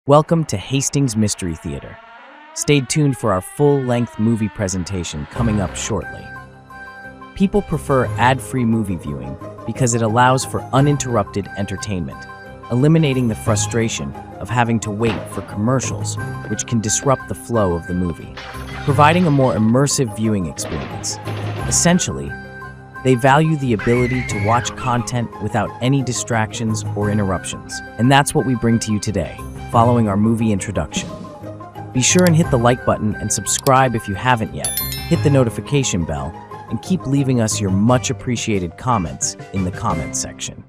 Welcome to Hastings Mystery Theater. Stay tuned for our full-length movie presentation coming up shortly. People prefer ad-free movie viewing because it allows for uninterrupted entertainment, eliminating the frustration of having to wait for commercials, which can disrupt the flow of the movie, providing a more immersive viewing experience. Essentially, they value the ability to watch content without any distractions or interruptions. And that's what we bring to you today, following our movie introduction. Be sure and hit the like button and subscribe if you haven't yet. Hit the notification bell and keep leaving us your much appreciated comments in the comments section.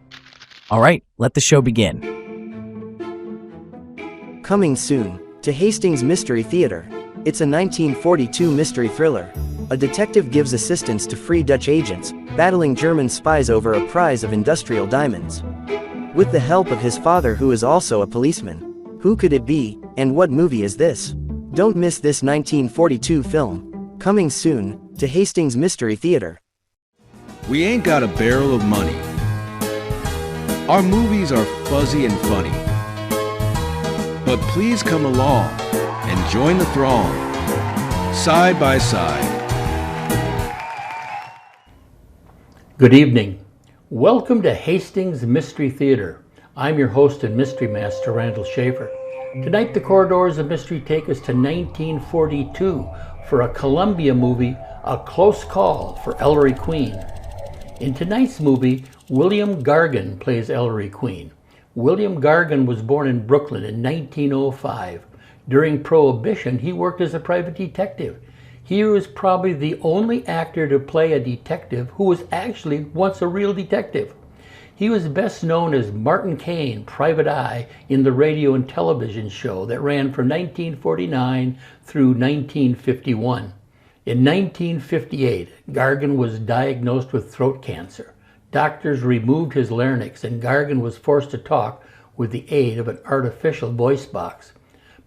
All right, let the show begin. Coming soon to Hastings Mystery Theater. It's a 1942 mystery thriller. A detective gives assistance to free Dutch agents battling German spies over a prize of industrial diamonds. With the help of his father, who is also a policeman. Who could it be, and what movie is this? Don't miss this 1942 film. Coming soon to Hastings Mystery Theater. We ain't got a barrel of money. Our movies are fuzzy and funny. But please come along and join the throng, side by side. Good evening. Welcome to Hastings Mystery Theater. I'm your host and mystery master, Randall Schaefer. Tonight, the corridors of mystery take us to 1942 for a Columbia movie, A Close Call for Ellery Queen. In tonight's movie, William Gargan plays Ellery Queen. William Gargan was born in Brooklyn in 1905. During Prohibition, he worked as a private detective. He was probably the only actor to play a detective who was actually once a real detective. He was best known as Martin Kane, Private Eye, in the radio and television show that ran from 1949 through 1951. In 1958, Gargan was diagnosed with throat cancer. Doctors removed his larynx and Gargan was forced to talk with the aid of an artificial voice box.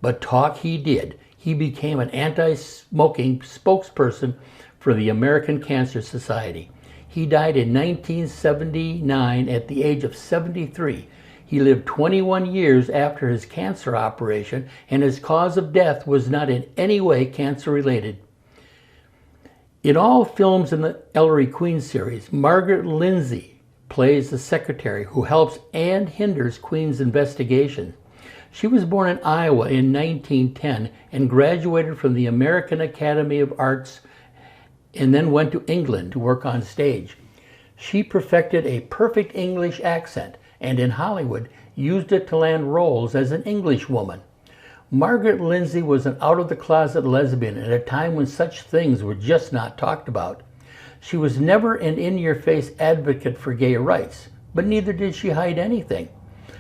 But talk he did. He became an anti-smoking spokesperson for the American Cancer Society. He died in 1979 at the age of 73. He lived 21 years after his cancer operation, and his cause of death was not in any way cancer-related. In all films in the Ellery Queen series, Margaret Lindsay plays the secretary who helps and hinders Queen's investigation. She was born in Iowa in 1910 and graduated from the American Academy of Arts and then went to England to work on stage. She perfected a perfect English accent and in Hollywood used it to land roles as an English woman. Margaret Lindsay was an out-of-the-closet lesbian at a time when such things were just not talked about. She was never an in-your-face advocate for gay rights, but neither did she hide anything.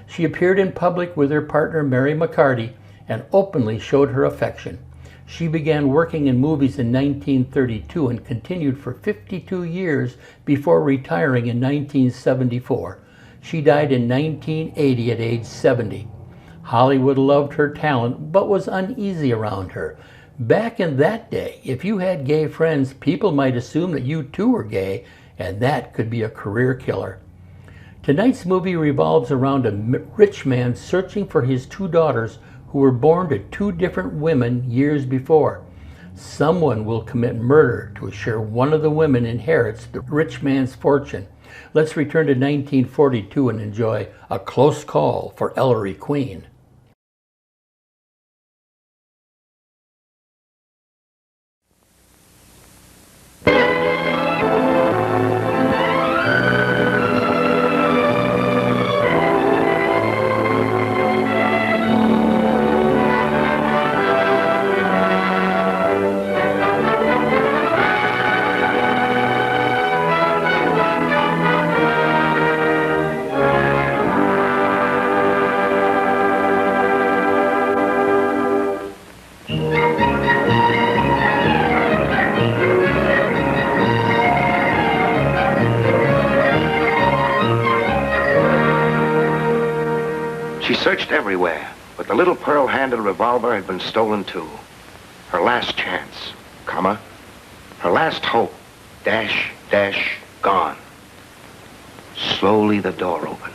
She appeared in public with her partner Mary McCarty and openly showed her affection. She began working in movies in 1932 and continued for 52 years before retiring in 1974. She died in 1980 at age 70. Hollywood loved her talent but was uneasy around her. Back in that day, if you had gay friends, people might assume that you too were gay, and that could be a career killer. Tonight's movie revolves around a rich man searching for his two daughters who were born to two different women years before. Someone will commit murder to assure one of the women inherits the rich man's fortune. Let's return to 1942 and enjoy A Close Call for Ellery Queen. She searched everywhere, but the little pearl-handled revolver had been stolen too. Her last chance, comma, her last hope, dash, dash, gone. Slowly the door opened.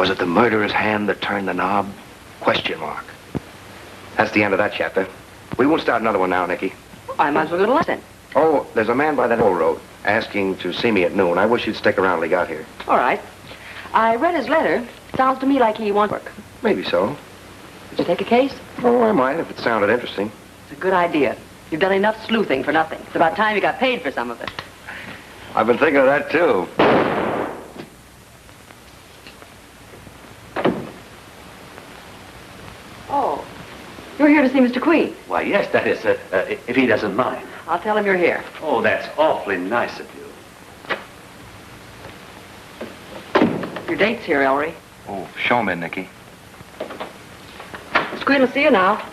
Was it the murderer's hand that turned the knob? Question mark. That's the end of that chapter. We won't start another one now, Nicky. I might as well go to lunch then. Oh, there's a man by that old road asking to see me at noon. I wish you'd stick around till he got here. All right. I read his letter. Sounds to me like he wants work. Maybe so. Did you take a case? Oh, I might if it sounded interesting. It's a good idea. You've done enough sleuthing for nothing. It's about time you got paid for some of it. I've been thinking of that, too. Oh, you're here to see Mr. Queen. Why, yes, that is, if he doesn't mind. I'll tell him you're here. Oh, that's awfully nice of you. Your date's here, Ellery. Oh, show him in, Nicky. Mr. Queen will see you now.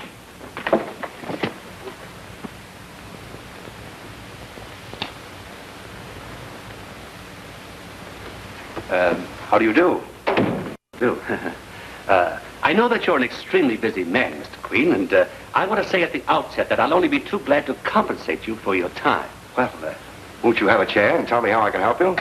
How do you do? I know that you're an extremely busy man, Mr. Queen, and I want to say at the outset that I'll only be too glad to compensate you for your time. Well, won't you have a chair and tell me how I can help you?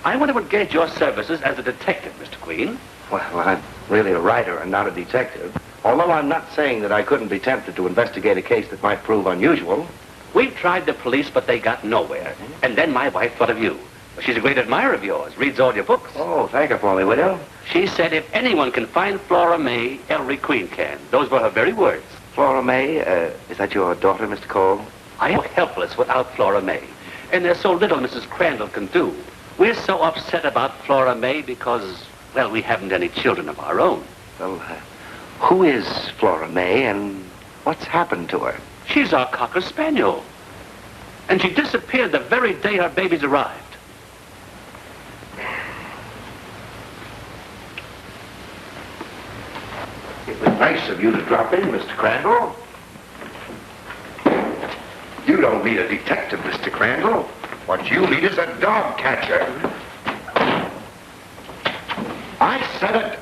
I want to engage your services as a detective, Mr. Queen. Well, I'm really a writer and not a detective. Although I'm not saying that I couldn't be tempted to investigate a case that might prove unusual. We've tried the police, but they got nowhere. And then my wife thought of you. She's a great admirer of yours, reads all your books. Oh, thank her for me, will you? She said if anyone can find Flora May, Ellery Queen can. Those were her very words. Flora May, is that your daughter, Mr. Cole? I am helpless without Flora May. And there's so little Mrs. Crandall can do. We're so upset about Flora May because, well, we haven't any children of our own. Well, who is Flora May and what's happened to her? She's our Cocker Spaniel. And she disappeared the very day her babies arrived. It was nice of you to drop in, Mr. Crandall. You don't need a detective, Mr. Crandall. What you need is a dog catcher. I said it.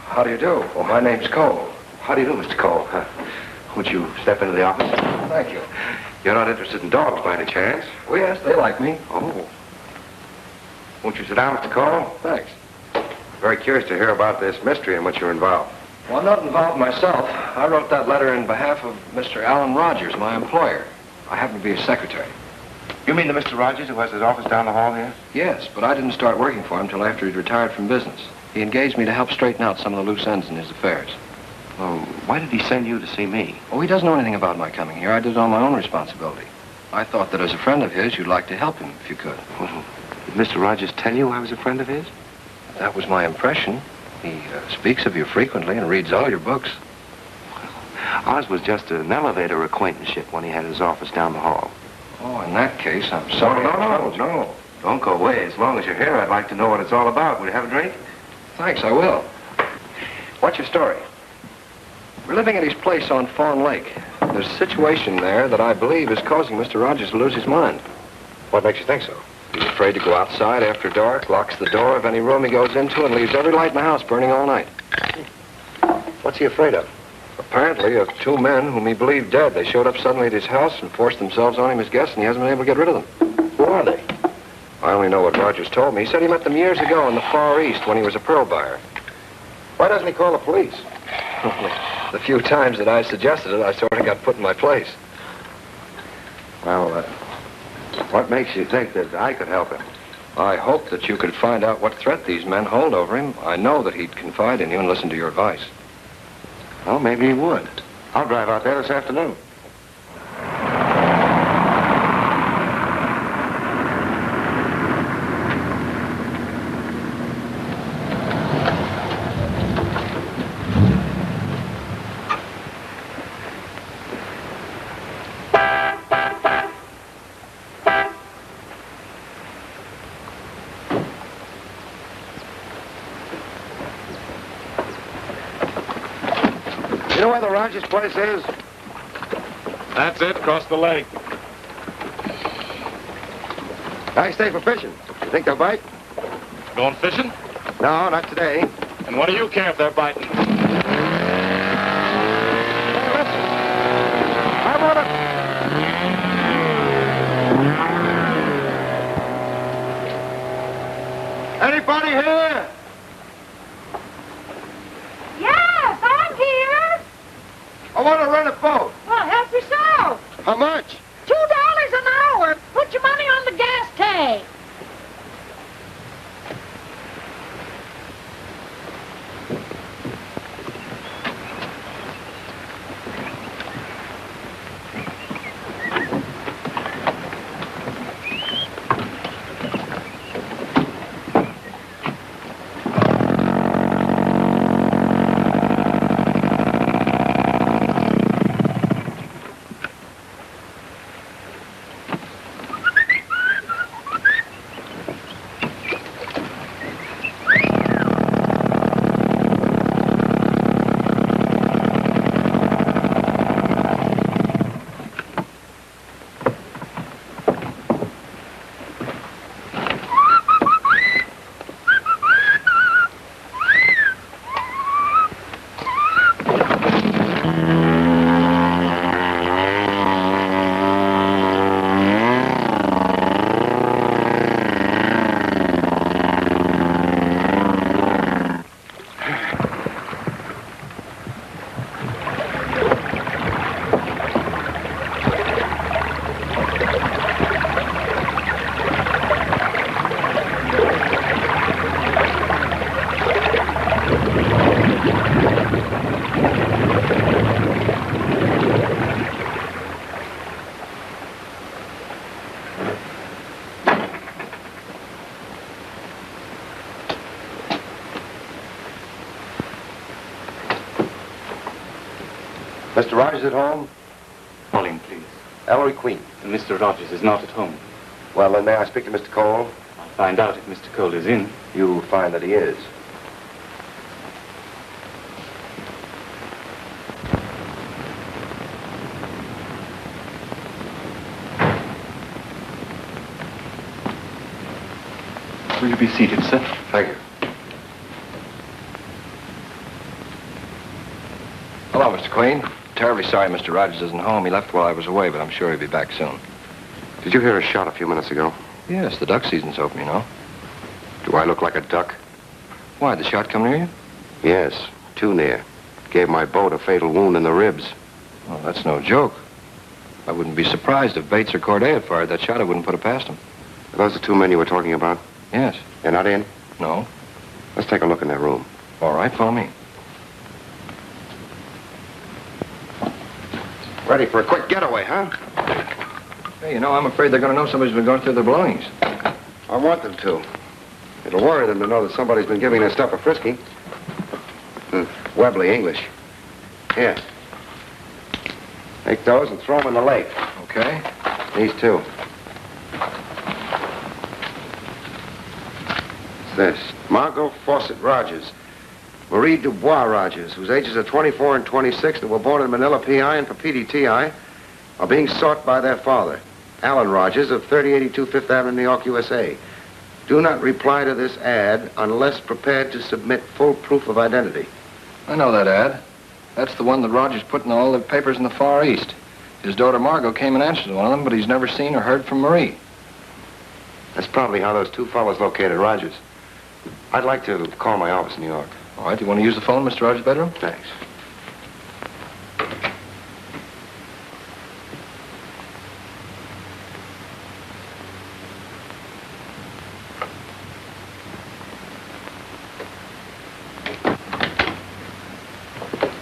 How do you do? Well, my name's Cole. How do you do, Mr. Cole? Would you step into the office? Thank you. You're not interested in dogs by any chance? Oh, yes, they like me. Oh. Won't you sit down, Mr. Cole? Thanks. Very curious to hear about this mystery in which you're involved. Well, I'm not involved myself. I wrote that letter in behalf of Mr. Alan Rogers, my employer. I happen to be his secretary. You mean the Mr. Rogers who has his office down the hall here? Yes, but I didn't start working for him until after he'd retired from business. He engaged me to help straighten out some of the loose ends in his affairs. Well, why did he send you to see me? Oh, he doesn't know anything about my coming here. I did it on my own responsibility. I thought that as a friend of his, you'd like to help him if you could. Well, did Mr. Rogers tell you I was a friend of his? That was my impression. He speaks of you frequently and reads all your books. Ours was just an elevator acquaintanceship when he had his office down the hall. Oh, in that case, I'm sorry. No. Don't go away. As long as you're here, I'd like to know what it's all about. Will you have a drink? Thanks, I will. What's your story? We're living at his place on Fawn Lake. There's a situation there that I believe is causing Mr. Rogers to lose his mind. What makes you think so? He's afraid to go outside after dark, locks the door of any room he goes into, and leaves every light in the house burning all night. What's he afraid of? Apparently of two men whom he believed dead. They showed up suddenly at his house and forced themselves on him as guests, and he hasn't been able to get rid of them. Who are they? I only know what Rogers told me. He said he met them years ago in the Far East when he was a pearl buyer. Why doesn't he call the police? The few times that I suggested it, I sort of got put in my place. Well, what makes you think that I could help him? I hope that you could find out what threat these men hold over him. I know that he'd confide in you and listen to your advice. Well, maybe he would. I'll drive out there this afternoon. You know where the Rogers place is? That's it, across the lake. Nice day for fishing. You think they'll bite? Going fishing? No, not today. And what do you care if they're biting? Hey, listen. I'm on it. Anybody here? want to rent a boat. Well, help yourself. How much? $2 an hour. Put your money on the gas tank. Mr. Rogers at home? Call him, please. Ellery Queen. Mr. Rogers is not at home. Well, then may I speak to Mr. Cole? I'll find out if Mr. Cole is in. You'll find that he is. Will you be seated, sir? Thank you. Hello, Mr. Queen. Terribly sorry Mr. Rogers isn't home. He left while I was away, but I'm sure he'll be back soon. Did you hear a shot a few minutes ago? Yes, the duck season's open, you know. Do I look like a duck? Why, did the shot come near you? Yes, too near. Gave my boat a fatal wound in the ribs. Well, that's no joke. I wouldn't be surprised if Bates or Corday had fired that shot. I wouldn't put it past them. Are those the two men you were talking about? Yes. They're not in? No. Let's take a look in their room. All right, follow me. Ready for a quick getaway, huh? Hey, you know, I'm afraid they're going to know somebody's been going through their belongings. I want them to. It'll worry them to know that somebody's been giving their stuff a frisking. Webley, English. Here. Take those and throw them in the lake. Okay. These two. What's this? Margot Fawcett Rogers. Marie Dubois Rogers, whose ages are 24 and 26, that were born in Manila, PI, and for PDTI, are being sought by their father, Alan Rogers of 3082 Fifth Avenue, New York, USA. Do not reply to this ad unless prepared to submit full proof of identity. I know that ad. That's the one that Rogers put in all the papers in the Far East. His daughter Margot came and answered one of them, but he's never seen or heard from Marie. That's probably how those two fellows located Rogers. I'd like to call my office in New York. All right, do you want to use the phone, Mr. Rogers' bedroom? Thanks.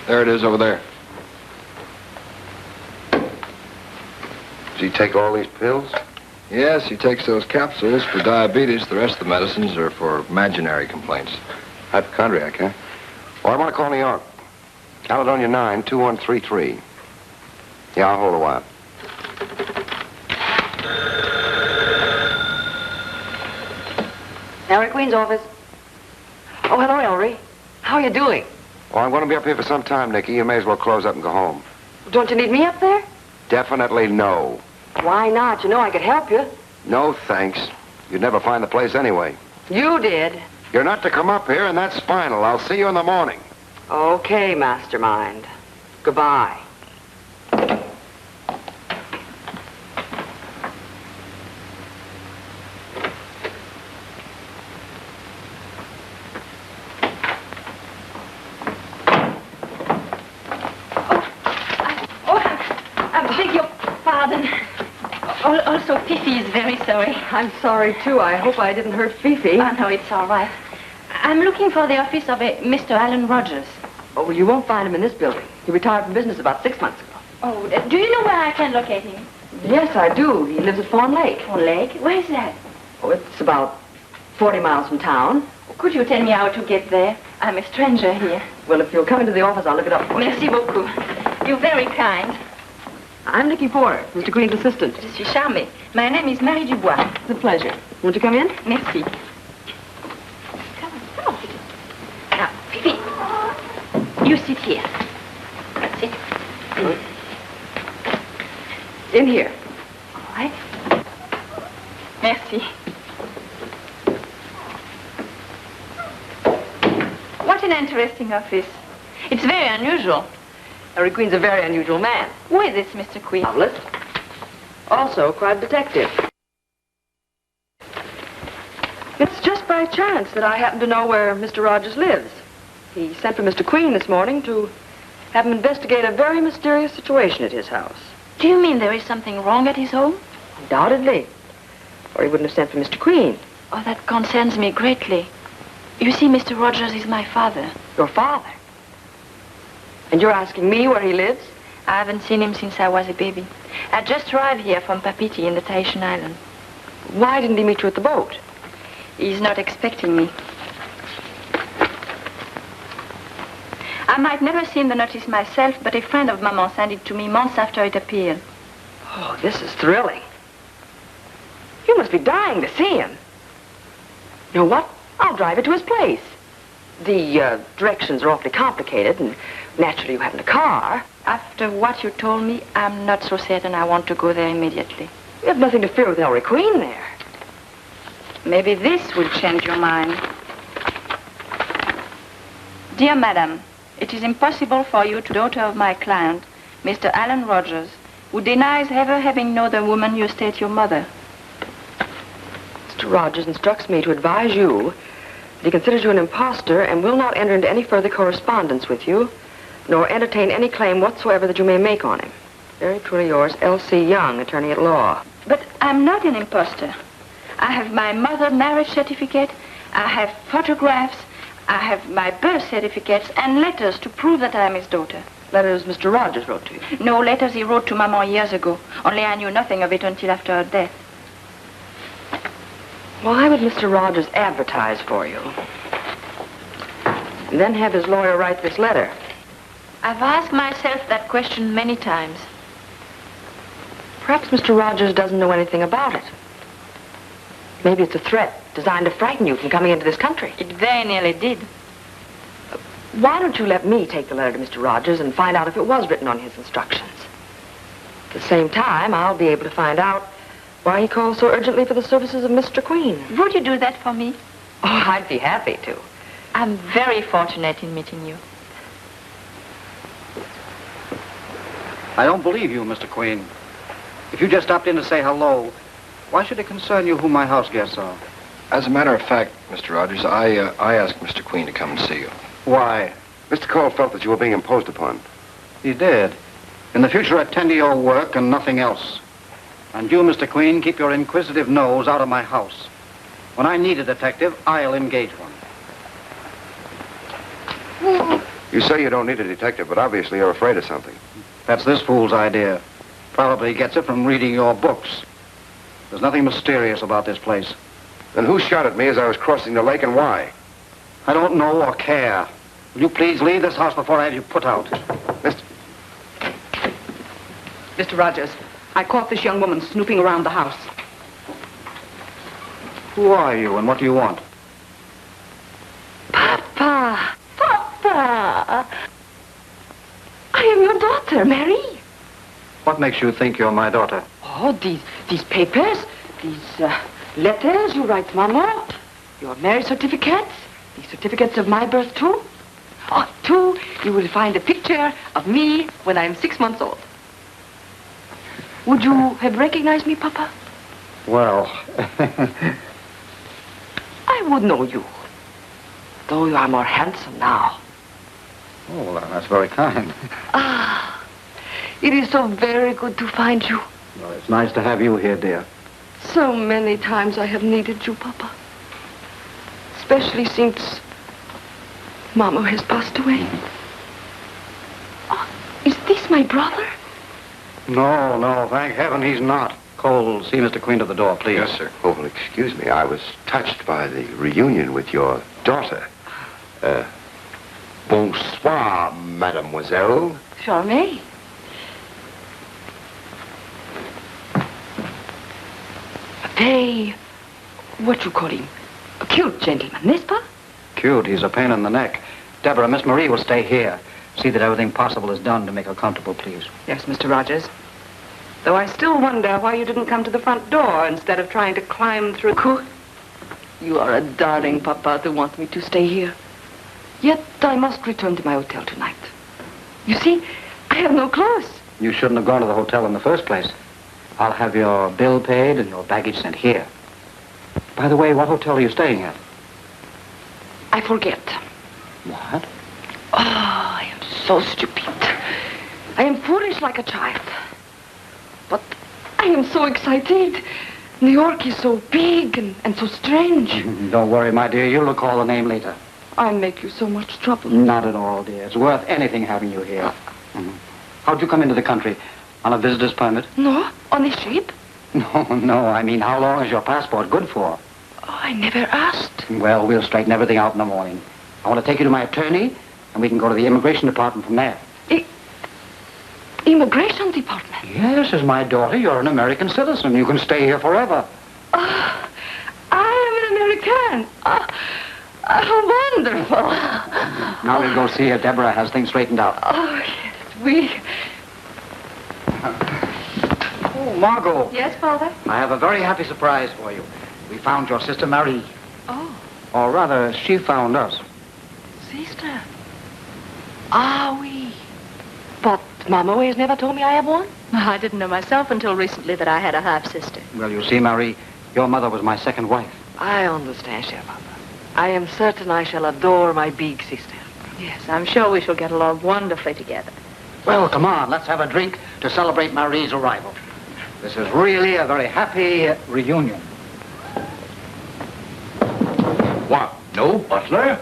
There it is over there. Does he take all these pills? Yes, he takes those capsules for diabetes. The rest of the medicines are for imaginary complaints. Hypochondriac, huh? Well, I want to call New York. Caledonia 9, 2133. Yeah, I'll hold a while. Ellery Queen's office. Oh, hello, Ellery. How are you doing? Well, I'm going to be up here for some time, Nikki. You may as well close up and go home. Don't you need me up there? Definitely no. Why not? You know I could help you. No, thanks. You'd never find the place anyway. You did. You're not to come up here, and that's final. I'll see you in the morning. Okay, mastermind. Goodbye. Also, Fifi is very sorry. I'm sorry, too. I hope I didn't hurt Fifi. Oh, no, it's all right. I'm looking for the office of a Mr. Alan Rogers. Oh, well, you won't find him in this building. He retired from business about 6 months ago. Oh, do you know where I can locate him? Yes, I do. He lives at Fawn Lake. Fawn Lake? Where is that? Oh, it's about 40 miles from town. Could you tell me how to get there? I'm a stranger here. Well, if you'll come into the office, I'll look it up for you. Merci beaucoup. You're very kind. I'm Nicky Porter, Mr. Queen's assistant. Je suis charmée. My name is Marie Dubois. It's a pleasure. Won't you come in? Merci. Come on, Fifi. Now, Fifi, you sit here. That's it. In here. All right. Merci. What an interesting office. It's very unusual. Ellery Queen's a very unusual man. Who is this, Mr. Queen? Novelist. Also, quite a detective. It's just by chance that I happen to know where Mr. Rogers lives. He sent for Mr. Queen this morning to have him investigate a very mysterious situation at his house. Do you mean there is something wrong at his home? Undoubtedly. Or he wouldn't have sent for Mr. Queen. Oh, that concerns me greatly. You see, Mr. Rogers is my father. Your father? And you're asking me where he lives? I haven't seen him since I was a baby. I just arrived here from Papiti in the Tahitian island. Why didn't he meet you at the boat? He's not expecting me. I might never seen the notice myself, but a friend of Maman sent it to me months after it appeared. Oh, this is thrilling. You must be dying to see him. You know what? I'll drive you to his place. The directions are awfully complicated, and naturally you haven't a car. After what you told me, I'm not so certain I want to go there immediately. You have nothing to fear with Ellery Queen there. Maybe this will change your mind. Dear Madam, it is impossible for you to daughter of my client, Mr. Alan Rogers, who denies ever having known the woman you state your mother. Mr. Rogers instructs me to advise you that he considers you an impostor and will not enter into any further correspondence with you, nor entertain any claim whatsoever that you may make on him. Very truly yours, L.C. Young, attorney at law. But I'm not an impostor. I have my mother's marriage certificate, I have photographs, I have my birth certificates and letters to prove that I am his daughter. Letters Mr. Rogers wrote to you? No, letters he wrote to Maman years ago. Only I knew nothing of it until after her death. Why would Mr. Rogers advertise for you? And then have his lawyer write this letter? I've asked myself that question many times. Perhaps Mr. Rogers doesn't know anything about it. Maybe it's a threat designed to frighten you from coming into this country. It very nearly did. Why don't you let me take the letter to Mr. Rogers and find out if it was written on his instructions? At the same time, I'll be able to find out why he called so urgently for the services of Mr. Queen. Would you do that for me? Oh, I'd be happy to. I'm very fortunate in meeting you. I don't believe you, Mr. Queen. If you just stopped in to say hello, why should it concern you who my house guests are? As a matter of fact, Mr. Rogers, I asked Mr. Queen to come and see you. Why? Mr. Cole felt that you were being imposed upon. He did. In the future, attend to your work and nothing else. And you, Mr. Queen, keep your inquisitive nose out of my house. When I need a detective, I'll engage one. You say you don't need a detective, but obviously you're afraid of something. That's this fool's idea. Probably gets it from reading your books. There's nothing mysterious about this place. Then who shot at me as I was crossing the lake and why? I don't know or care. Will you please leave this house before I have you put out? Mr. Rogers, I caught this young woman snooping around the house. Who are you and what do you want? Papa! Papa! I am your daughter, Mary. What makes you think you're my daughter? Oh, these papers, these letters you write to Mama, your marriage certificates, the certificates of my birth, too. Oh, too, you will find a picture of me when I'm 6 months old. Would you have recognized me, Papa? Well... I would know you, though you are more handsome now. Oh, well, that's very kind. Ah, it is so very good to find you. Well, it's nice to have you here, dear. So many times I have needed you, Papa. Especially since Mama has passed away. Oh, is this my brother? No, thank heaven he's not. Cole, see Mr. Queen to the door, please. Yes, sir. Oh, well, excuse me. I was touched by the reunion with your daughter. Bonsoir, mademoiselle. Charmé. They, what you call him? A cute gentleman, n'est-ce pas? Cute, he's a pain in the neck. Deborah, Miss Marie will stay here. See that everything possible is done to make her comfortable, please. Yes, Mr. Rogers. Though I still wonder why you didn't come to the front door instead of trying to climb through. You are a darling, Papa, to want me to stay here. Yet I must return to my hotel tonight. You see, I have no clothes. You shouldn't have gone to the hotel in the first place. I'll have your bill paid and your baggage sent here. By the way, what hotel are you staying at? I forget. What? Oh, I am so stupid. I am foolish like a child. But I am so excited. New York is so big and so strange. Don't worry, my dear. You'll recall the name later. I make you so much trouble. Not at all, dear. It's worth anything having you here. How'd you come into the country? On a visitor's permit? No, on a ship. No. I mean, how long is your passport good for? Oh, I never asked. Well, we'll straighten everything out in the morning. I want to take you to my attorney, and we can go to the immigration department from there. Immigration department? Yes, as my daughter, you're an American citizen. You can stay here forever. Oh, I am an American. How wonderful. Now we'll go see if Deborah has things straightened out. Oh, yes, we... Oh, Margot. Yes, Father? I have a very happy surprise for you. We found your sister Marie. Oh. Or rather, she found us. Sister? Ah, oui. But Mama has never told me I have one. I didn't know myself until recently that I had a half-sister. Well, you see, Marie, your mother was my second wife. I understand, cher Papa. I am certain I shall adore my big sister. Yes, I'm sure we shall get along wonderfully together. Well, come on, let's have a drink to celebrate Marie's arrival. This is really a very happy reunion. What? No butler?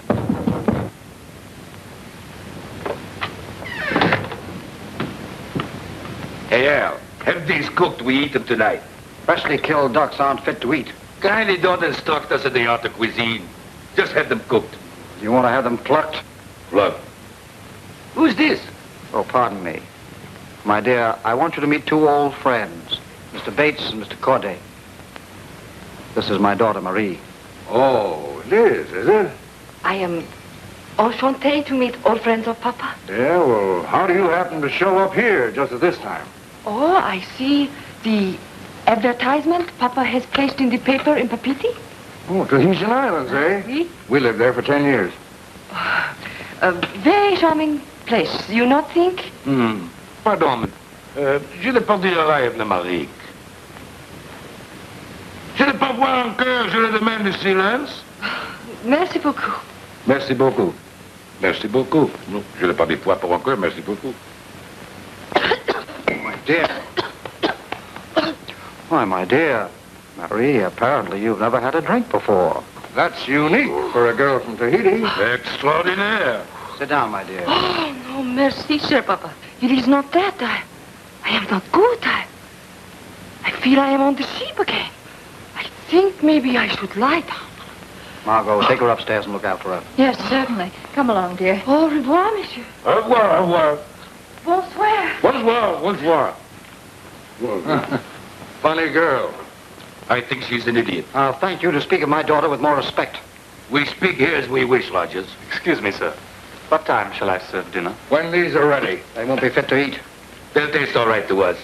Hey, Al, have these cooked. We eat them tonight. Freshly killed ducks aren't fit to eat. Kindly don't instruct us in the art of cuisine. Just have them cooked. You want to have them plucked? Plucked? Who's this? Oh, pardon me. My dear, I want you to meet two old friends, Mr. Bates and Mr. Corday. This is my daughter, Marie. Oh, Liz, is it? I am enchanté to meet old friends of Papa. Yeah, well, how do you happen to show up here just at this time? Oh, I see the advertisement Papa has placed in the paper in Papiti. Oh, Tahitian Islands, eh? Oui. We lived there for 10 years. A very charming place, you not think? Pardon. Je n'ai pas dit l'oreille de Marie. Je n'ai pas voir encore, je le demande de silence. Merci beaucoup. Merci beaucoup. Merci beaucoup. Non, je n'ai pas dit poids pour encore, merci beaucoup. My dear. Why, my dear. Marie, apparently you've never had a drink before. That's unique for a girl from Tahiti. Extraordinaire. Sit down, my dear. Oh, no, merci, cher Papa. It is not that. I am not good. I feel I am on the ship again. I think maybe I should lie down. Margot, take her upstairs and look after her. Yes, certainly. Come along, dear. Au revoir, monsieur. Au revoir, au revoir. Bonsoir. Bonsoir, bonsoir. Funny girl. I think she's an idiot. I'll thank you to speak of my daughter with more respect. We speak here as we wish, Rogers. Excuse me, sir. What time shall I serve dinner? When these are ready. They won't be fit to eat. They'll taste all right to us.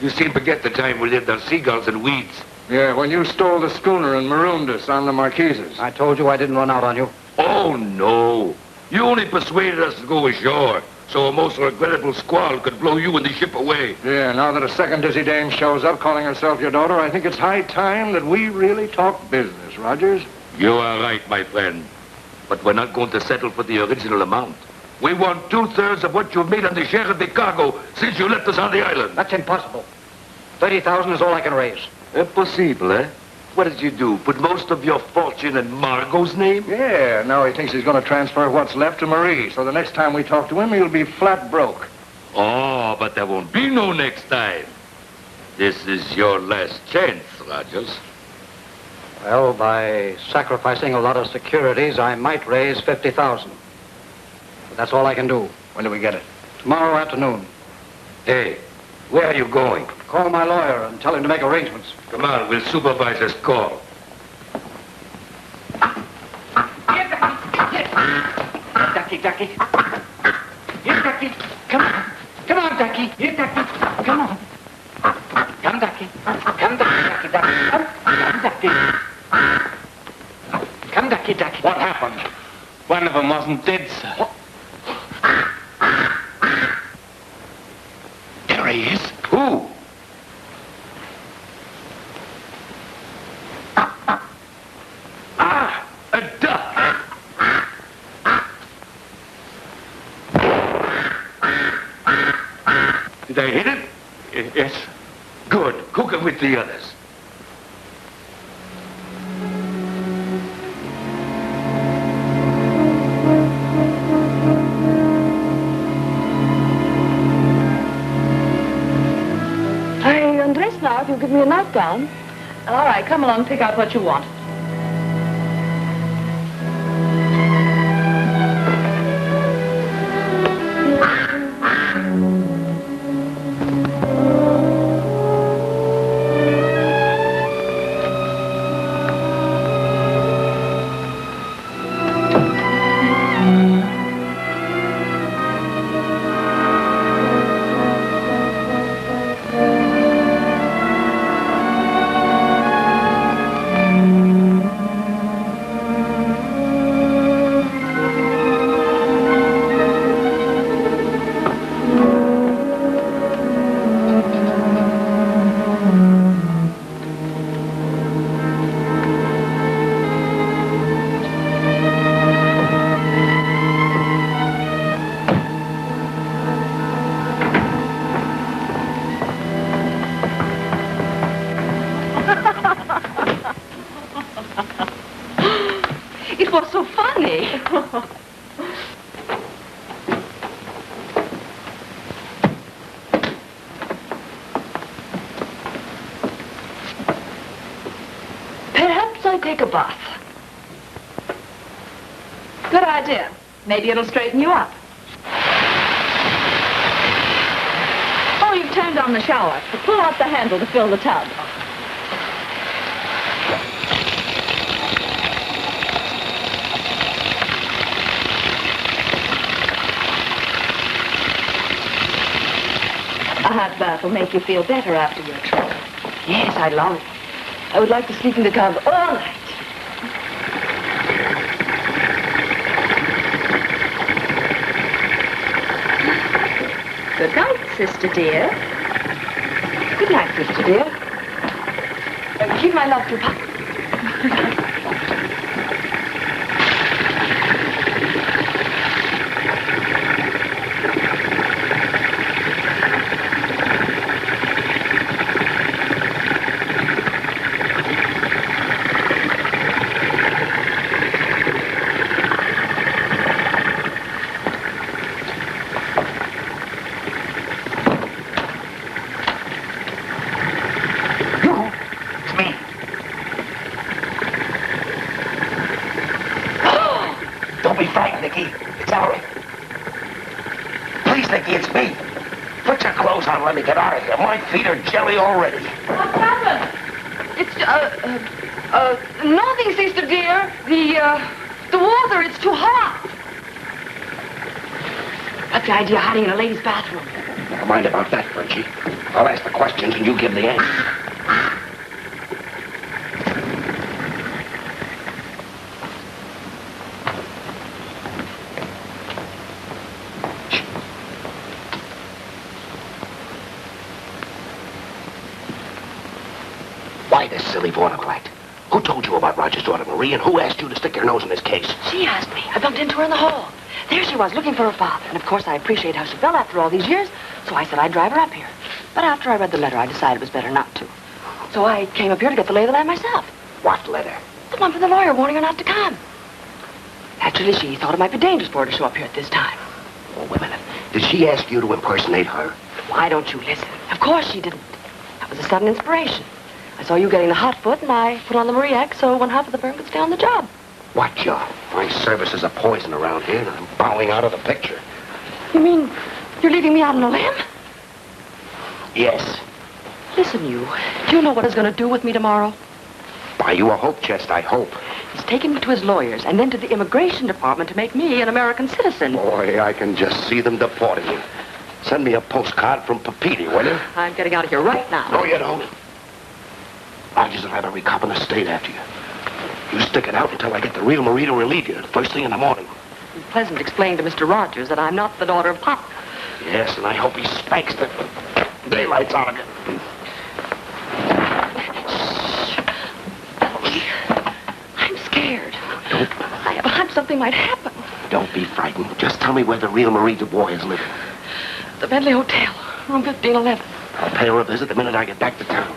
You seem to forget the time we lived on seagulls and weeds. Yeah, when you stole the schooner and marooned us on the Marquises. I told you I didn't run out on you. Oh, no. You only persuaded us to go ashore so a most regrettable squall could blow you and the ship away. Yeah, now that a second dizzy dame shows up calling herself your daughter, I think it's high time that we really talk business, Rogers. You are right, my friend. But we're not going to settle for the original amount. We want 2/3 of what you've made on the share of the cargo since you left us on the island. That's impossible. 30,000 is all I can raise. Impossible, eh? What did you do? Put most of your fortune in Margot's name? Yeah, now he thinks he's going to transfer what's left to Marie. So the next time we talk to him, he'll be flat broke. Oh, but there won't be no next time. This is your last chance, Rogers. Well, by sacrificing a lot of securities, I might raise 50,000. But that's all I can do. When do we get it? Tomorrow afternoon. Hey, where are you going? Call my lawyer and tell him to make arrangements. Come on, we'll supervise his call. Ducky, Ducky. Here, Ducky. Come on. Come on, Ducky. Here, Ducky. Come on. Come, Ducky. Come, Ducky, Ducky. Come, Ducky. Come, Ducky, Ducky. What happened? One of them wasn't dead, sir. There he is. Who? Ah, a duck. Did I hit it? Yes. Good. Cook it with the others. I undress now if you give me a nightgown. All right, come along, pick out what you want. It was so funny. Perhaps I take a bath. Good idea. Maybe it'll straighten you up. Oh, you've turned on the shower. Pull out the handle to fill the tub. A hot bath will make you feel better after your trip. Yes, I love it. I would like to sleep in the tub all night. Good night, sister dear. Good night, sister dear. Keep my love to Papa. Let me get out of here. My feet are jelly already. What's happened? It's, nothing, sister dear. The water, it's too hot. What's the idea of hiding in a ladies' bathroom? Never mind about that, Frenchie. I'll ask the questions and you give the answers. Why this silly boilerplate? Who told you about Roger's daughter, Marie, and who asked you to stick your nose in this case? She asked me. I bumped into her in the hall. There she was, looking for her father. And of course, I appreciate how she felt after all these years, so I said I'd drive her up here. But after I read the letter, I decided it was better not to. So I came up here to get the lay of the land myself. What letter? The one from the lawyer warning her not to come. Naturally, she thought it might be dangerous for her to show up here at this time. Oh, wait a minute. Did she ask you to impersonate her? Why don't you listen? Of course she didn't. That was a sudden inspiration. I saw you getting the hot foot, and I put on the Marie X so one half of the firm could stay on the job. What job? My services are poison around here, and I'm bowing out of the picture. You mean you're leaving me out on a limb? Yes. Listen, you. Do you know what he's going to do with me tomorrow? Buy you a hope chest, I hope. He's taking me to his lawyers and then to the immigration department to make me an American citizen. Boy, I can just see them deporting you. Send me a postcard from Papiti, will you? I'm getting out of here right now. No, you don't. Rogers will have every cop in the state after you. You stick it out until I get the real Marie to relieve you the first thing in the morning. It's pleasant explaining to Mr. Rogers that I'm not the daughter of Pop. Yes, and I hope he spanks the daylights out of you. I'm scared. I have a hunch something might happen. Don't be frightened. Just tell me where the real Marie Dubois is living. The Bentley Hotel, room 1511. I'll pay her a visit the minute I get back to town.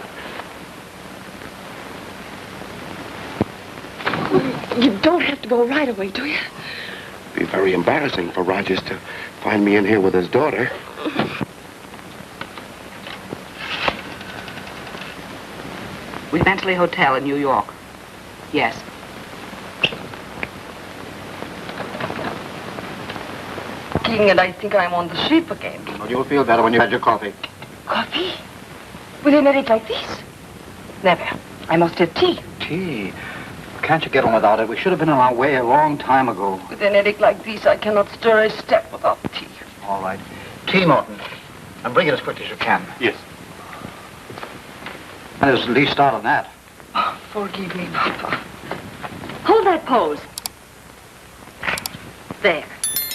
You don't have to go right away, do you? It'd be very embarrassing for Rogers to find me in here with his daughter. The Bentley Hotel in New York. Yes. King, and I think I'm on the ship again. Well, you'll feel better when you had your coffee. Coffee? With an headache like this? Never. I must have tea. Tea? Can't you get on without it? We should have been on our way a long time ago. With an headache like this, I cannot stir a step without tea. All right. Tea, Morton. And bring it as quickly as you can. Yes. And there's at least start on that. Oh, forgive me, Papa. Hold that pose. There.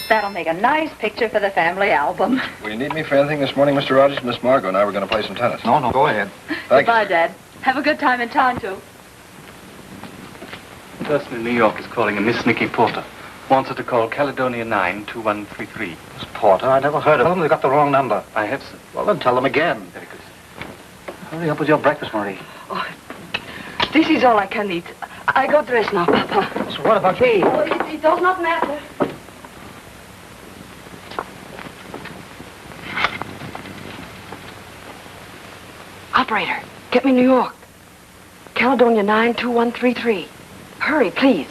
That'll make a nice picture for the family album. Will you need me for anything this morning, Mr. Rogers? Miss Margot and I were going to play some tennis. No, go ahead. Thank Goodbye, you. Dad. Have a good time in town, too. The person in New York is calling a Miss Nicky Porter. Wants her to call Caledonia 92133. Miss Porter, I never heard of them. They got the wrong number. I have, sir. Well, then tell them again. Very good. Hurry up with your breakfast, Marie. Oh, this is all I can eat. I go dress now, Papa. So what about me? Oh, it does not matter. Operator, get me New York. Caledonia 92133. Hurry, please.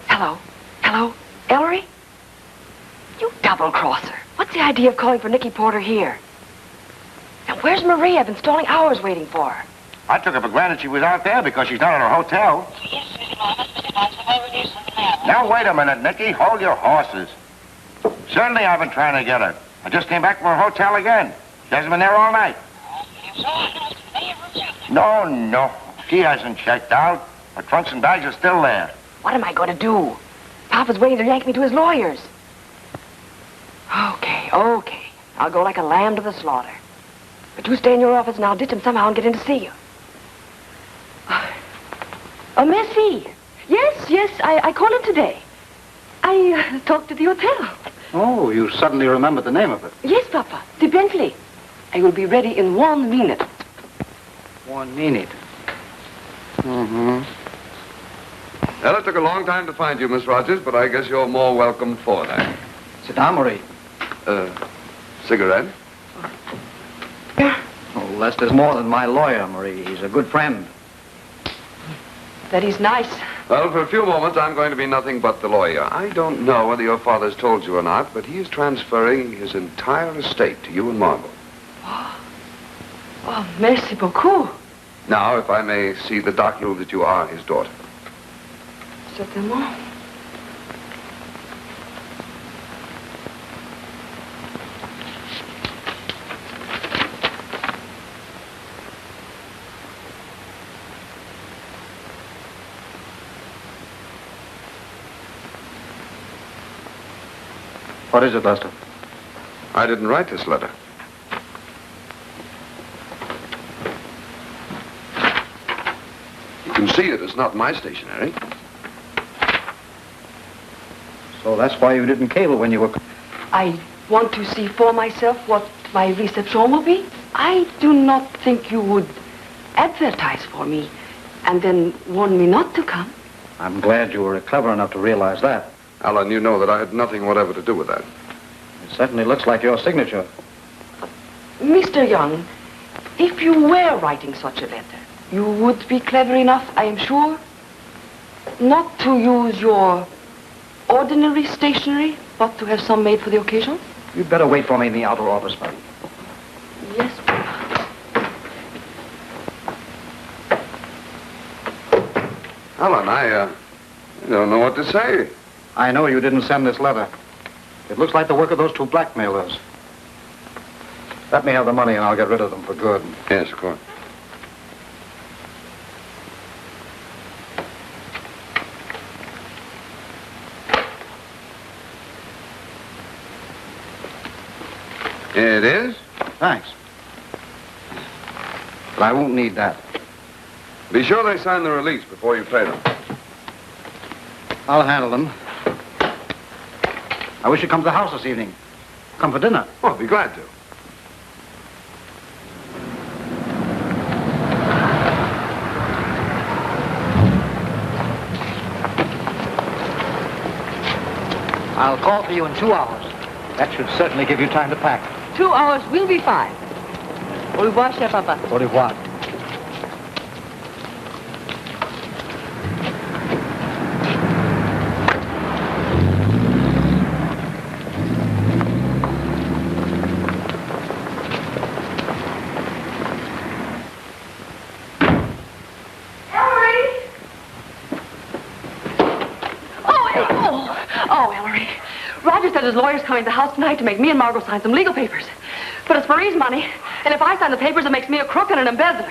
Hello? Hello? Ellery? You double-crosser. What's the idea of calling for Nicky Porter here? Now, where's Marie? I've been stalling hours waiting for her. I took it for granted she was out there because she's not at her hotel. Yes, Mr. Marcus, Mr. Marcus, I've already used something else. Now, wait a minute, Nicky. Hold your horses. Certainly I've been trying to get her. I just came back from her hotel again. She hasn't been there all night. No. She hasn't checked out. Her trunks and bags are still there. What am I going to do? Papa's waiting to yank me to his lawyers. Okay. I'll go like a lamb to the slaughter. But you stay in your office and I'll ditch him somehow and get in to see you. Oh, Messi. Yes, I called him today. I talked to the hotel. Oh, you suddenly remembered the name of it. Yes, Papa. The Bentley. I will be ready in 1 minute. 1 minute. Mm-hmm. Well, it took a long time to find you, Miss Rogers, but I guess you're more welcome for that. Sit down, Marie. Cigarette? Oh, Lester's more than my lawyer, Marie. He's a good friend. That is nice. Well, for a few moments, I'm going to be nothing but the lawyer. I don't know whether your father's told you or not, but he is transferring his entire estate to you and Margot. Oh, merci beaucoup. Now, if I may see the document that you are his daughter. Certainement. What is it, Lester? I didn't write this letter. You can see it. It's not my stationery. So that's why you didn't cable when you were... I want to see for myself what my reception will be. I do not think you would advertise for me and then warn me not to come. I'm glad you were clever enough to realize that. Alan, you know that I had nothing whatever to do with that. It certainly looks like your signature. Mr. Young, if you were writing such a letter, you would be clever enough, I am sure, not to use your ordinary stationery, but to have some made for the occasion? You'd better wait for me in the outer office, Mary. Yes, Alan, I don't know what to say. I know you didn't send this letter. It looks like the work of those two blackmailers. Let me have the money and I'll get rid of them for good. Yes, of course. It is? Thanks. But I won't need that. Be sure they sign the release before you pay them. I'll handle them. I wish you'd come to the house this evening. Come for dinner. Oh, I'll be glad to. I'll call for you in 2 hours. That should certainly give you time to pack. 2 hours will be fine. Au revoir, cher papa. Au revoir. His lawyer's coming to the house tonight to make me and Margot sign some legal papers. But it's Marie's money, and if I sign the papers, it makes me a crook and an embezzler.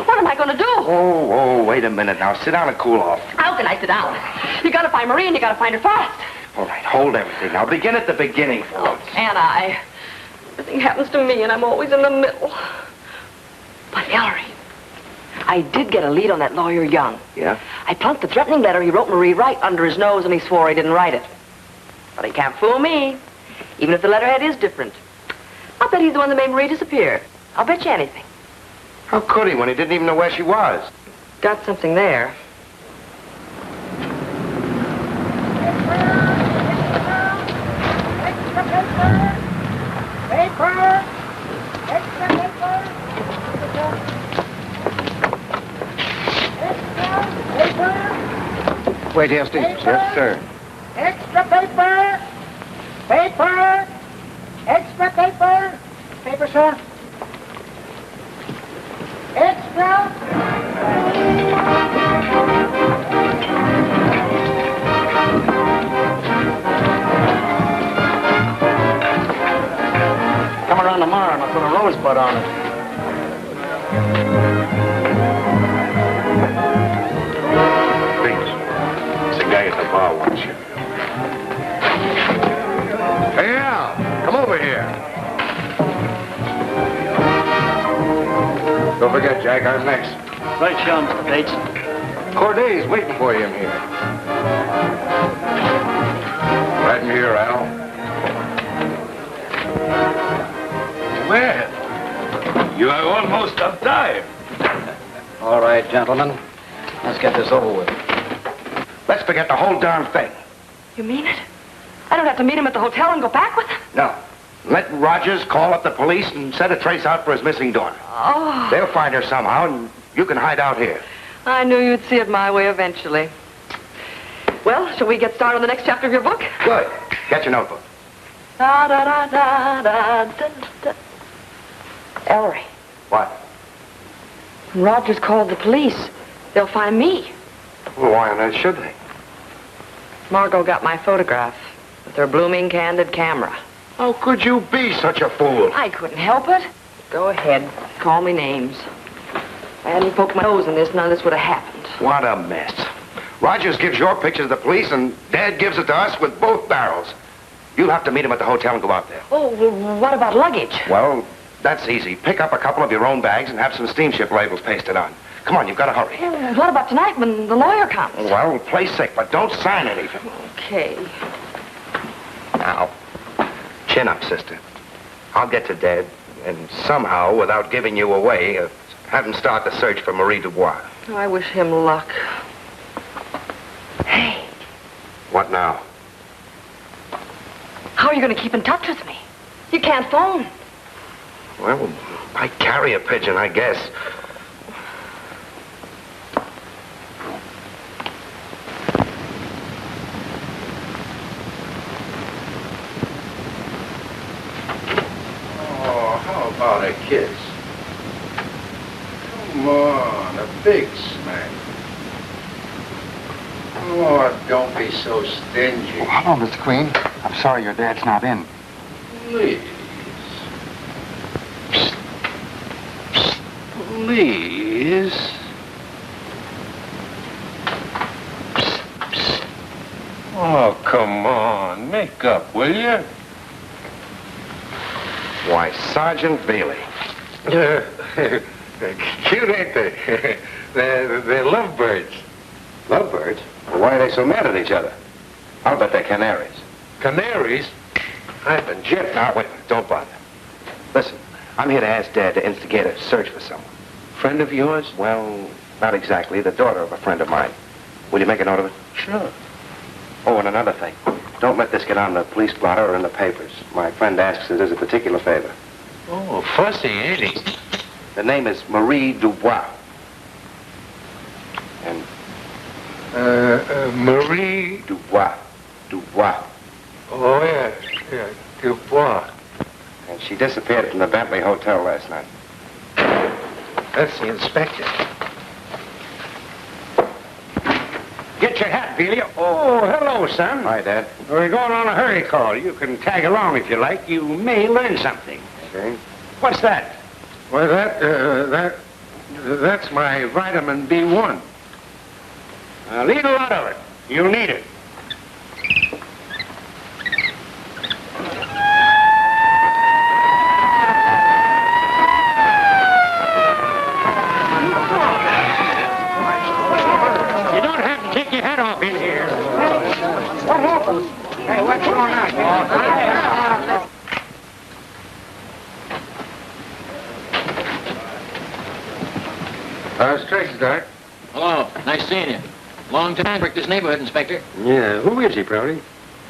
What am I going to do? Oh, wait a minute now. Sit down and cool off. How can I sit down? You got to find Marie, and you got to find her fast. All right, hold everything. Now begin at the beginning for once. Can't I? Everything happens to me, and I'm always in the middle. But Ellery, I did get a lead on that lawyer Young. Yeah? I plunked the threatening letter he wrote Marie right under his nose, and he swore he didn't write it. But he can't fool me, even if the letterhead is different. I'll bet he's the one that made Marie disappear. I'll bet you anything. How could he when he didn't even know where she was? Got something there. Paper! Extra paper! Extra paper! Wait, Hastings. Yes, sir. Extra paper! Paper! Extra paper! Paper, sir. Extra! Come around tomorrow and I'll put a rosebud on it. Please. It's the guy at the bar wants you. Hey, Al, come over here. Don't forget, Jack, I'm next. Right, Sean, Mr. Bates. Corday's waiting for you in here. Right in here, Al. Well, you are almost on time. All right, gentlemen. Let's get this over with. Let's forget the whole darn thing. You mean it? I don't have to meet him at the hotel and go back with him? No. Let Rogers call up the police and set a trace out for his missing daughter. Oh. They'll find her somehow, and you can hide out here. I knew you'd see it my way eventually. Well, shall we get started on the next chapter of your book? Good. Get your notebook. Da da da da da da da. Ellery. What? When Rogers called the police, they'll find me. Well, why on earth should they? Margot got my photograph with her blooming candid camera. How could you be such a fool? I couldn't help it. Go ahead. Call me names. If I hadn't poked my nose in this, none of this would have happened. What a mess. Rogers gives your picture to the police, and Dad gives it to us with both barrels. You'll have to meet him at the hotel and go out there. Oh, well, what about luggage? Well, that's easy. Pick up a couple of your own bags and have some steamship labels pasted on. Come on, you've got to hurry. Well, what about tonight when the lawyer comes? Well, play sick, but don't sign anything. Okay. Now, chin up, sister. I'll get to Dad, and somehow, without giving you away, have him start the search for Marie Dubois. Oh, I wish him luck. Hey, What now? how are you going to keep in touch with me? You can't phone. Well, by carrier pigeon, I guess. Oh, how about a kiss? Come on, a big smack. Oh, don't be so stingy. Oh, hello, Mr. Queen. I'm sorry your dad's not in. Please. Please. Oh, come on. Make up, will you? Why, Sergeant Bailey. Cute, ain't they? They're lovebirds. Lovebirds? Well, why are they so mad at each other? I'll bet they're canaries. Canaries? I've been jet now. Wait, don't bother. Listen, I'm here to ask Dad to instigate a search for someone. Friend of yours? Well, not exactly. The daughter of a friend of mine. Will you make a note of it? Sure. Oh, and another thing. Don't let this get on the police blotter or in the papers. My friend asks it as a particular favor. Oh, fussy, ain't he? The name is Marie Dubois. And Marie... Dubois. Dubois. Oh, yeah, Dubois. And she disappeared from the Bentley Hotel last night. That's the inspector. Get your hat, Bailey. Oh, hello, son. Hi, Dad. We're going on a hurry call. You can tag along if you like. You may learn something. Okay. What's that? Well, that's my vitamin B1. Leave a lot of it. You'll need it. You don't have to take your hat off in here. What happened? Hey, what's going on? Strikes, Doc. Hello. Nice seeing you. Long time for this neighborhood, Inspector. Yeah, who is he, Prouty?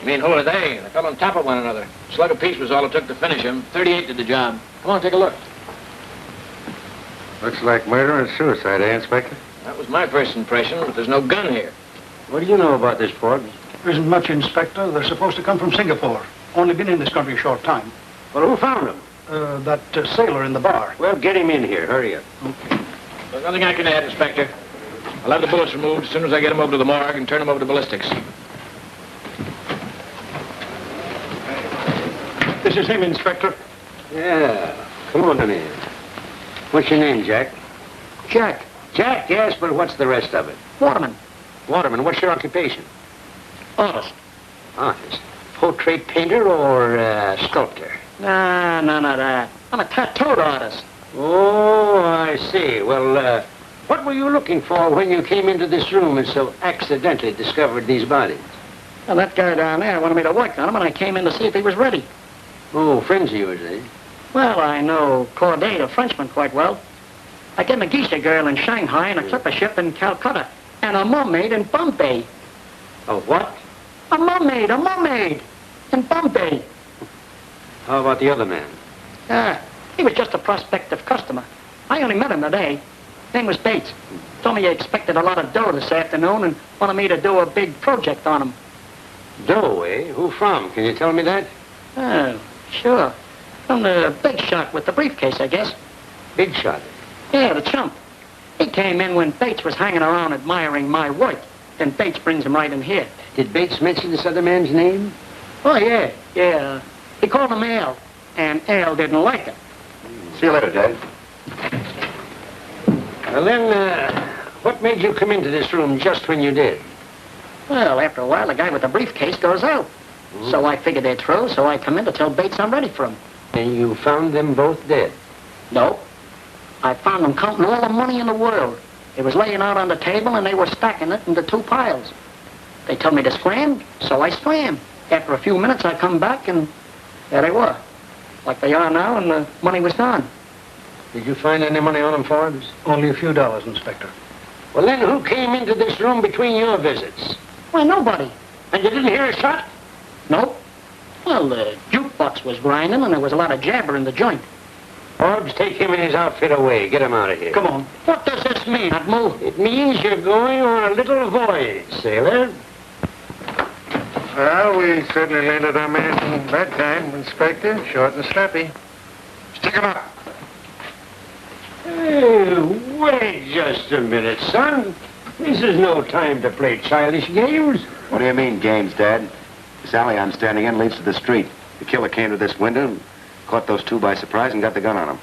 You mean, who are they? They fell on top of one another. Slug apiece was all it took to finish him. 38 did the job. Come on, take a look. Looks like murder and suicide, eh, Inspector? That was my first impression, but there's no gun here. What do you know about this, Ford? There isn't much, Inspector. They're supposed to come from Singapore. Only been in this country a short time. Well, who found him? That sailor in the bar. Well, get him in here. Hurry up. Okay. There's nothing I can add, Inspector. I'll have the bullets removed as soon as I get them over to the morgue and turn them over to ballistics. This is him, Inspector. Yeah. Come on in here. What's your name, Jack? Jack. Jack, yes, but what's the rest of it? Waterman. Waterman, what's your occupation? Artist. Artist. Portrait painter or sculptor? Nah, none of that. I'm a tattooed artist. Oh, I see. Well, what were you looking for when you came into this room and so accidentally discovered these bodies? Well, that guy down there wanted me to work on him, and I came in to see if he was ready. Oh, friends of yours, eh? Well, I know Corday, the Frenchman, quite well. I get a geisha girl in Shanghai and a clipper ship in Calcutta, and a mermaid in Bombay. A what? A mermaid in Bombay. How about the other man? He was just a prospective customer. I only met him today. Name was Bates. Told me he expected a lot of dough this afternoon and wanted me to do a big project on him. Doe, eh? Who from? Can you tell me that? Oh, sure. From the big shot with the briefcase, I guess. Big shot? Yeah, the chump. He came in when Bates was hanging around admiring my work. Then Bates brings him right in here. Did Bates mention this other man's name? Oh, yeah. He called him Al, and Al didn't like it. See you later, Dad. Well, then, what made you come into this room just when you did? Well, after a while, the guy with the briefcase goes out. So I figured they'd throw, so I come in to tell Bates I'm ready for him. And you found them both dead? No. I found them counting all the money in the world. It was laying out on the table, and they were stacking it into two piles. They told me to scram, so I swam. After a few minutes, I come back, and there they were. Like they are now, and the money was gone. Did you find any money on them, Forbes? Only a few dollars, Inspector. Well, then who came into this room between your visits? Why, nobody. And you didn't hear a shot? Nope. Well, the jukebox was grinding, and there was a lot of jabber in the joint. Forbes, take him and his outfit away. Get him out of here. Come on. What does this mean, Admiral? It means you're going on a little voyage, sailor. Well, we certainly landed our man that time, Inspector. Short and snappy. Stick him up. Hey, wait just a minute, son. This is no time to play childish games. What do you mean, games, Dad? This alley I'm standing in leads to the street. The killer came to this window, caught those two by surprise, and got the gun on them.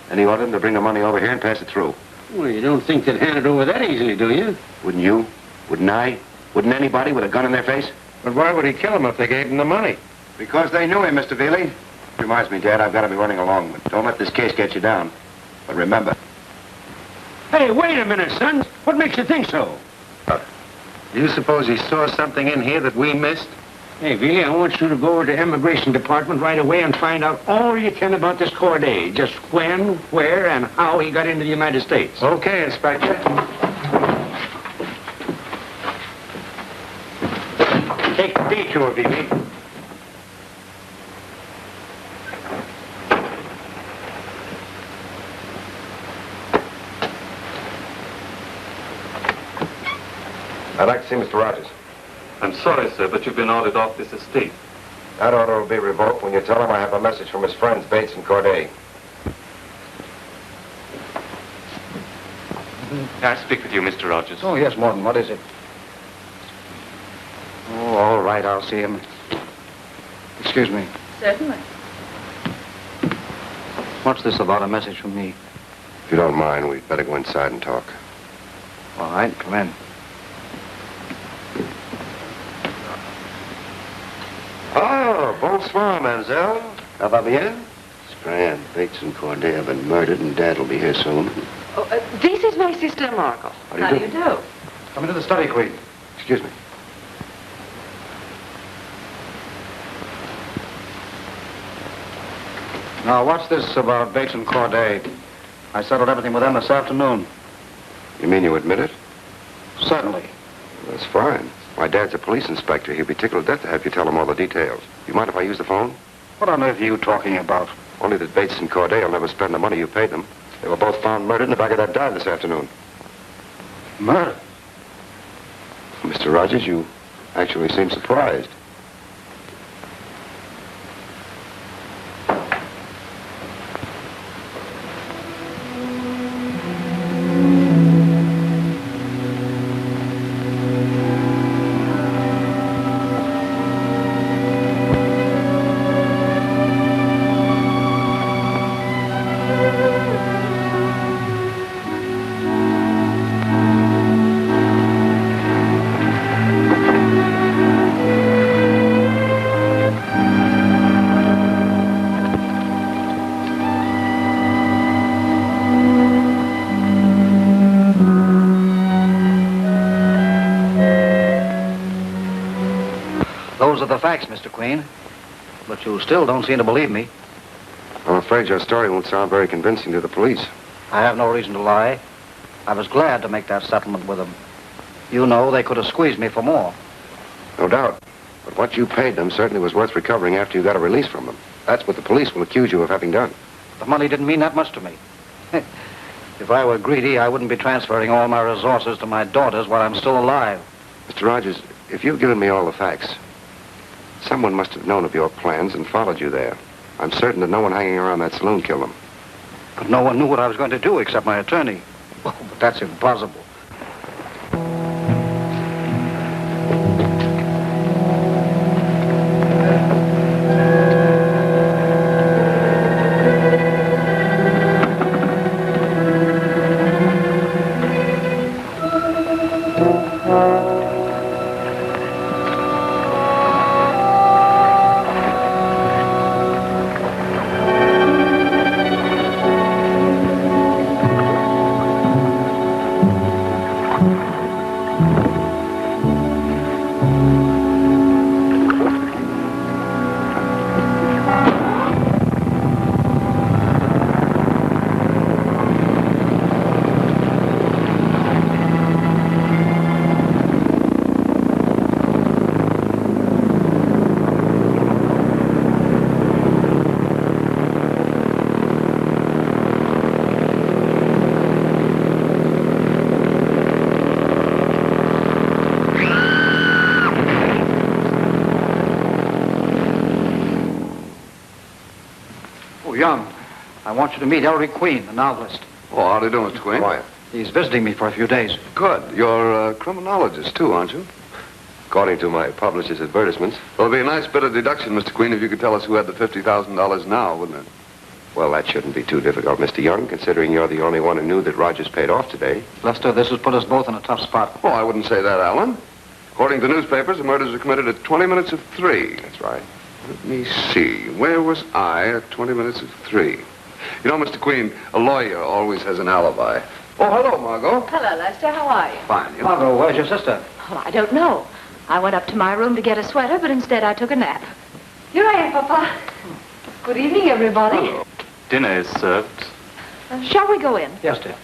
Then he ordered them to bring the money over here and pass it through. Well, you don't think they'd hand it over that easily, do you? Wouldn't you? Wouldn't I? Wouldn't anybody with a gun in their face? But why would he kill them if they gave him the money? Because they knew him, Mr. Veely. Reminds me, Dad, I've got to be running along. But don't let this case get you down. But remember. Hey, wait a minute, son. What makes you think so? Do you suppose he saw something in here that we missed? Hey, Veely, I want you to go over to the Immigration Department right away and find out all you can about this Corday. Just when, where, and how he got into the United States. Okay, Inspector. Take the detour, Veely. I'd like to see Mr. Rogers. I'm sorry, sir, but you've been ordered off this estate. That order will be revoked when you tell him I have a message from his friends, Bates and Corday. May I speak with you, Mr. Rogers? Oh, yes, Morton. What is it? Oh, all right. I'll see him. Excuse me. Certainly. What's this about a message from me? If you don't mind, we'd better go inside and talk. All right. Come in. Oh, bonsoir, mademoiselle. Ça va bien? It's grand. Bates and Corday have been murdered, and Dad will be here soon. Oh, this is my sister, Margot. How do you do? Come into the study, Queen. Excuse me. Now, what's this about Bates and Corday? I settled everything with them this afternoon. You mean you admit it? Certainly. That's fine. My dad's a police inspector. He'd be tickled to death to have you tell him all the details. You mind if I use the phone? What on earth are you talking about? Only that Bates and Corday will never spend the money you paid them. They were both found murdered in the back of that dive this afternoon. Murder? Mr. Rogers, you actually seem surprised. Those are the facts, Mr. Queen. But you still don't seem to believe me. I'm afraid your story won't sound very convincing to the police. I have no reason to lie. I was glad to make that settlement with them. You know, they could have squeezed me for more. No doubt. But what you paid them certainly was worth recovering after you got a release from them. That's what the police will accuse you of having done. The money didn't mean that much to me. If I were greedy, I wouldn't be transferring all my resources to my daughters while I'm still alive. Mr. Rogers, if you've given me all the facts, someone must have known of your plans and followed you there. I'm certain that no one hanging around that saloon killed them. But no one knew what I was going to do except my attorney. Oh, but that's impossible. I want you to meet Ellery Queen, the novelist. Oh, how do you do, Mr. Queen? Why? He's visiting me for a few days. Good. You're a criminologist, too, aren't you? According to my publisher's advertisements. Well, it'd be a nice bit of deduction, Mr. Queen, if you could tell us who had the $50,000 now, wouldn't it? Well, that shouldn't be too difficult, Mr. Young, considering you're the only one who knew that Rogers paid off today. Lester, this has put us both in a tough spot. Oh, I wouldn't say that, Alan. According to the newspapers, the murders were committed at 20 minutes of 3. That's right. Let me see. Where was I at 20 minutes of 3? You know, Mr. Queen, a lawyer always has an alibi. Oh, hello, Margot. Hello, Lester. How are you? Fine. You? Margot, where's your sister? Oh, I don't know. I went up to my room to get a sweater, but instead I took a nap. Here I am, Papa. Good evening, everybody. Hello. Dinner is served. Shall we go in? Yes, dear.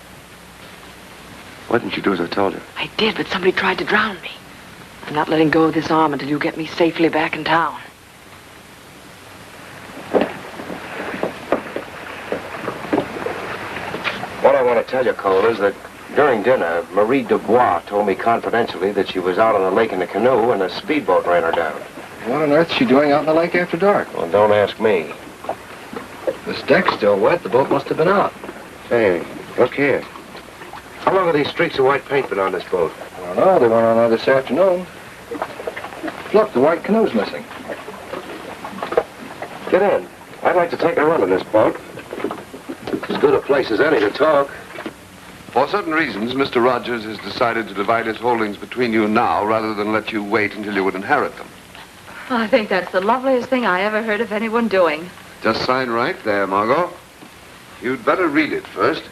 Why didn't you do as I told you? I did, but somebody tried to drown me. I'm not letting go of this arm until you get me safely back in town. What I want to tell you, Cole, is that during dinner, Marie Dubois told me confidentially that she was out on the lake in a canoe and a speedboat ran her down. What on earth is she doing out in the lake after dark? Well, don't ask me. This deck's still wet. The boat must have been out. Say, look here. How long have these streaks of white paint been on this boat? I don't know. They went on there this afternoon. Look, the white canoe's missing. Get in. I'd like to take a run in this boat. As good a place as any to talk. For certain reasons, Mr. Rogers has decided to divide his holdings between you now rather than let you wait until you would inherit them. I think that's the loveliest thing I ever heard of anyone doing. Just sign right there, Margot. You'd better read it first.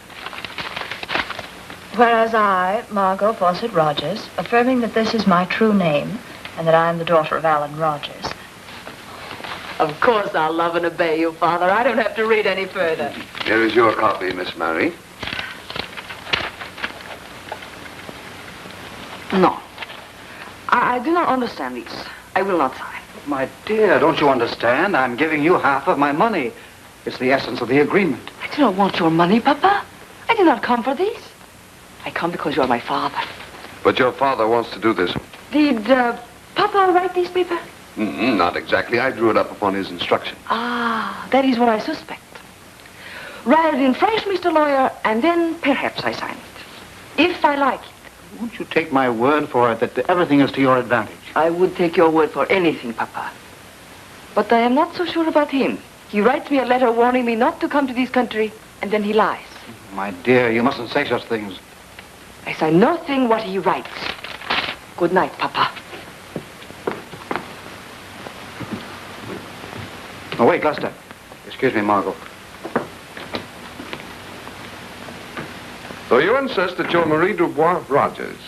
Whereas I, Margot Fawcett Rogers, affirming that this is my true name and that I am the daughter of Alan Rogers. Of course I'll love and obey you, Father. I don't have to read any further. Here is your copy, Miss Mary. No. I do not understand these. I will not sign. My dear, don't you understand? I'm giving you half of my money. It's the essence of the agreement. I do not want your money, Papa. I did not come for these. I come because you are my father. But your father wants to do this. Did Papa write these papers? Not exactly. I drew it up upon his instruction. Ah, that is what I suspect. Write it in French, Mr. Lawyer, and then perhaps I sign it. If I like it. Won't you take my word for it that everything is to your advantage? I would take your word for anything, Papa. But I am not so sure about him. He writes me a letter warning me not to come to this country, and then he lies. My dear, you mustn't say such things. I say nothing what he writes. Good night, Papa. Oh, wait, Lester. Excuse me, Margot. So you insist that you're Marie Dubois Rogers?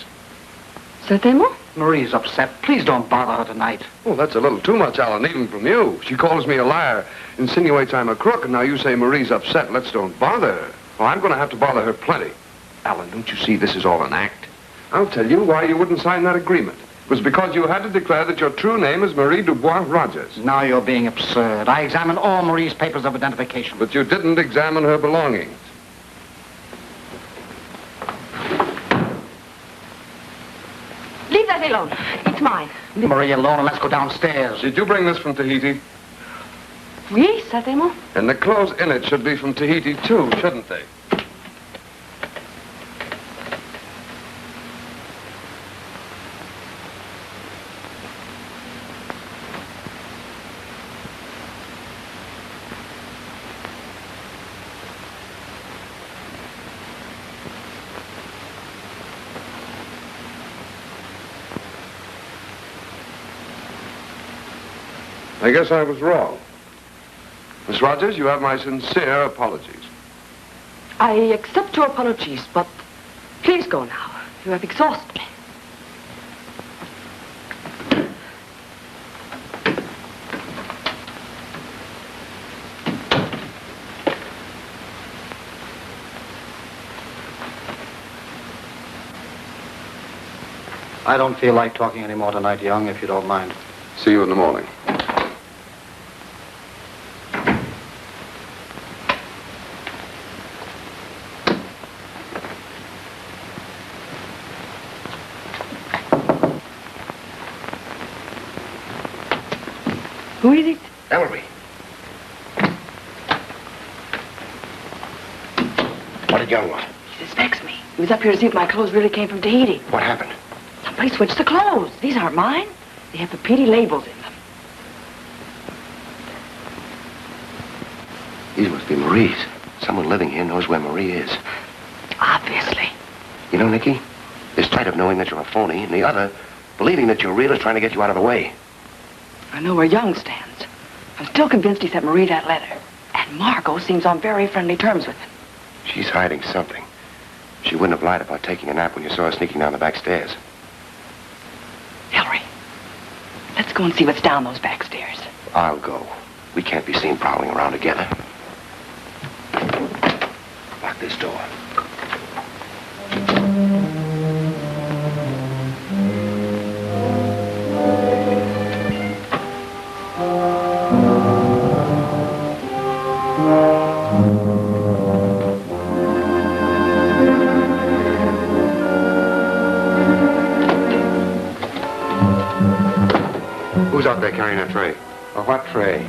Certainement. Marie's upset. Please don't bother her tonight. Oh, that's a little too much, Alan, even from you. She calls me a liar, insinuates I'm a crook, and now you say Marie's upset. Let's don't bother her. Well, I'm going to have to bother her plenty. Alan, don't you see this is all an act? I'll tell you why you wouldn't sign that agreement. It was because you had to declare that your true name is Marie Dubois Rogers. Now you're being absurd. I examined all Marie's papers of identification. But you didn't examine her belongings. Leave that alone. It's mine. Leave Marie alone and let's go downstairs. Did you bring this from Tahiti? Oui, certainement. And the clothes in it should be from Tahiti, too, shouldn't they? I guess I was wrong. Miss Rogers, you have my sincere apologies. I accept your apologies, but please go now. You have exhausted me. I don't feel like talking anymore tonight, Young, if you don't mind. See you in the morning. Who is it? Ellery. did Young want? He suspects me. He was up here to see if my clothes really came from Tahiti. What happened? Somebody switched the clothes. These aren't mine. They have Papiti labels in them. These must be Marie's. Someone living here knows where Marie is. Obviously. You know, Nicky, there's sight of knowing that you're a phony, and the other, believing that you're real is trying to get you out of the way. I know where Young stands. I'm still convinced he sent Marie that letter. And Margot seems on very friendly terms with him. She's hiding something. She wouldn't have lied about taking a nap when you saw her sneaking down the back stairs. Ellery, let's go and see what's down those back stairs. I'll go. We can't be seen prowling around together. Lock this door. Who's out there carrying that tray? What tray?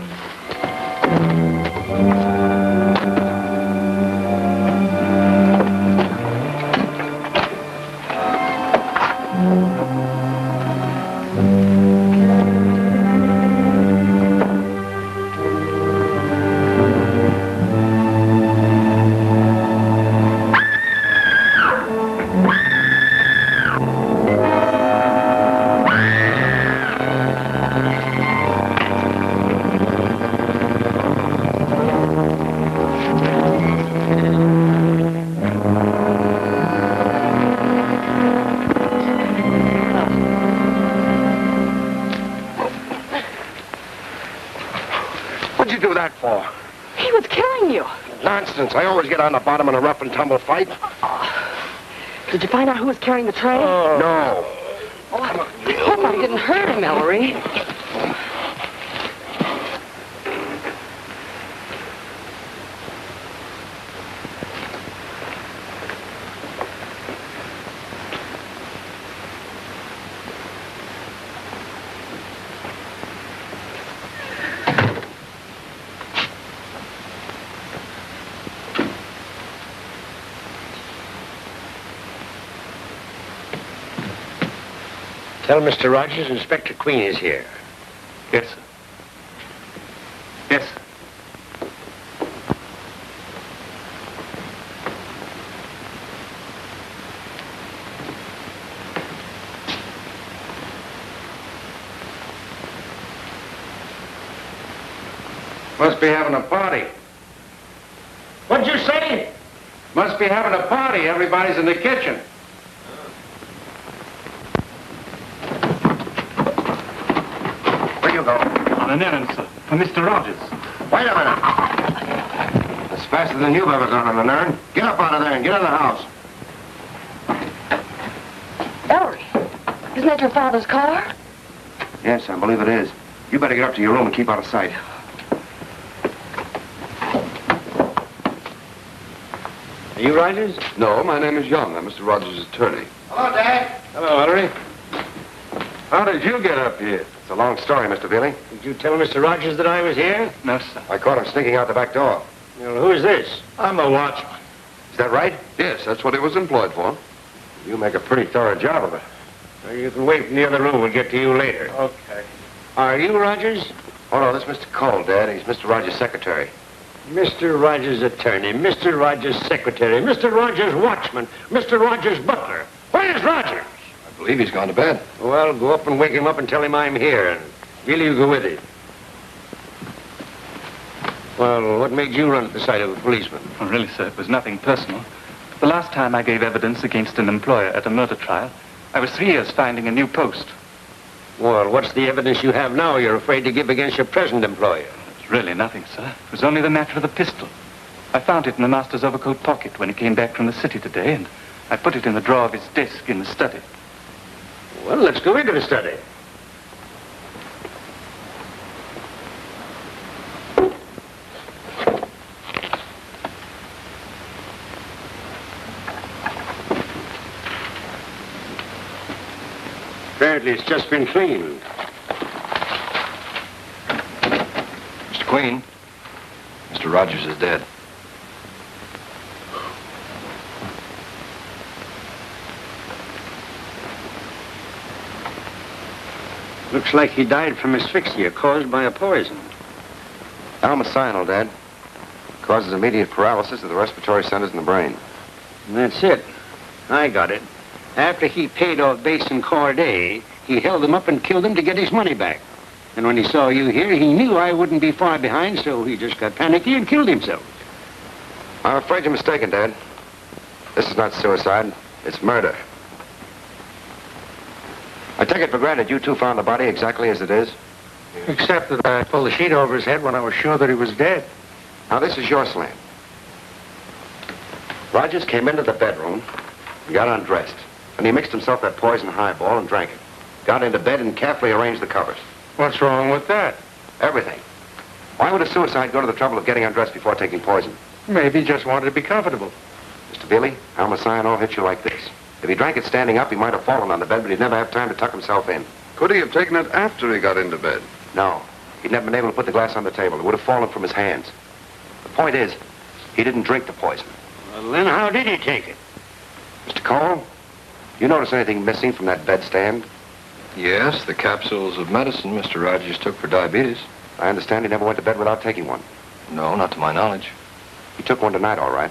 What'd you do that for? He was killing you. Nonsense. I always get on the bottom in a rough and tumble fight. Did you find out who was carrying the tray? No. Oh, I hope I didn't hurt him, Ellery. Tell Mr. Rogers Inspector Queen is here. Yes, sir. Yes, sir. Must be having a party. What'd you say? Must be having a party. Everybody's in the kitchen. Where you go? On an errand, sir, for Mr. Rogers. Wait a minute. That's faster than you've ever gone on an errand. Get up out of there and get in the house. Ellery, isn't that your father's car? Yes, I believe it is. You better get up to your room and keep out of sight. Are you Rogers? No, my name is Young. I'm Mr. Rogers' attorney. Hello, Dad. Hello, Ellery. How did you get up here? It's a long story, Mr. Bealey. Did you tell Mr. Rogers that I was here? No, sir. I caught him sneaking out the back door. Well, who is this? I'm a watchman. Is that right? Yes, that's what he was employed for. You make a pretty thorough job of it. Well, you can wait in the other room. We'll get to you later. Okay. Are you Rogers? Oh, no, this is Mr. Cole, Dad. He's Mr. Rogers' secretary. Mr. Rogers' attorney, Mr. Rogers' secretary, Mr. Rogers' watchman, Mr. Rogers' butler. Where's Rogers? I believe he's gone to bed. Well, go up and wake him up and tell him I'm here, and Billy, you go with him. Well, what made you run at the sight of a policeman? Oh, really, sir, it was nothing personal. The last time I gave evidence against an employer at a murder trial, I was 3 years finding a new post. Well, what's the evidence you have now you're afraid to give against your present employer? It's really nothing, sir. It was only the matter of the pistol. I found it in the master's overcoat pocket when he came back from the city today, and I put it in the drawer of his desk in the study. Well, let's go into the study. Apparently, it's just been cleaned. Mr. Queen, Mr. Rogers is dead. Looks like he died from asphyxia caused by a poison. Almocyanol, Dad. Causes immediate paralysis of the respiratory centers in the brain. And that's it. I got it. After he paid off Bates and Corday, he held them up and killed them to get his money back. And when he saw you here, he knew I wouldn't be far behind, so he just got panicky and killed himself. I'm afraid you're mistaken, Dad. This is not suicide. It's murder. I take it for granted you two found the body exactly as it is? Except that I pulled the sheet over his head when I was sure that he was dead. Now, this is your slant. Rogers came into the bedroom, got undressed, and he mixed himself that poison highball and drank it. Got into bed and carefully arranged the covers. What's wrong with that? Everything. Why would a suicide go to the trouble of getting undressed before taking poison? Maybe he just wanted to be comfortable. Mr. Bealey, Almocyanol hit you like this. If he drank it standing up, he might have fallen on the bed, but he'd never have time to tuck himself in. Could he have taken it after he got into bed? No. He'd never been able to put the glass on the table. It would have fallen from his hands. The point is, he didn't drink the poison. Well, then how did he take it? Mr. Cole, you notice anything missing from that bedstand? Yes, the capsules of medicine Mr. Rogers took for diabetes. I understand he never went to bed without taking one. No, not to my knowledge. He took one tonight, all right.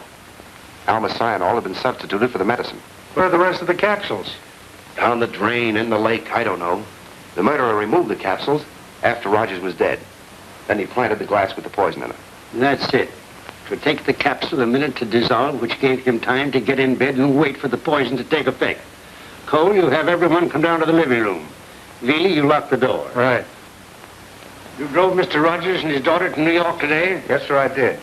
Almocyanol had been substituted for the medicine. Where are the rest of the capsules? Down the drain, in the lake, I don't know. The murderer removed the capsules after Rogers was dead. Then he planted the glass with the poison in it. That's it. It would take the capsule a minute to dissolve, which gave him time to get in bed and wait for the poison to take effect. Cole, you have everyone come down to the living room. Veely, you lock the door. Right. You drove Mr. Rogers and his daughter to New York today? Yes, sir, I did.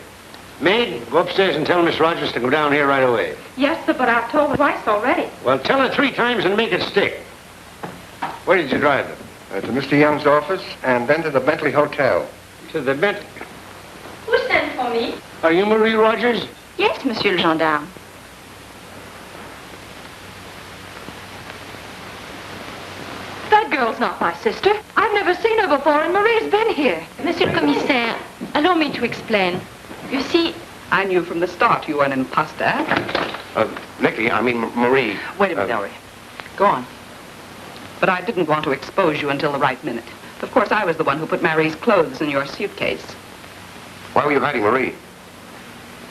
Maid, go upstairs and tell Miss Rogers to come down here right away. Yes, sir, but I've told her twice already. Well, tell her 3 times and make it stick. Where did you drive them? To Mr. Young's office and then to the Bentley Hotel. To the Bentley? Who sent for me? Are you Marie Rogers? Yes, Monsieur le Gendarme. That girl's not my sister. I've never seen her before, and Marie's been here. Monsieur le Commissaire, allow me to explain. You see, I knew from the start you were an imposter. Nicky, I mean Marie. Wait a minute, Ellery. Go on. But I didn't want to expose you until the right minute. Of course, I was the one who put Marie's clothes in your suitcase. Why were you hiding Marie?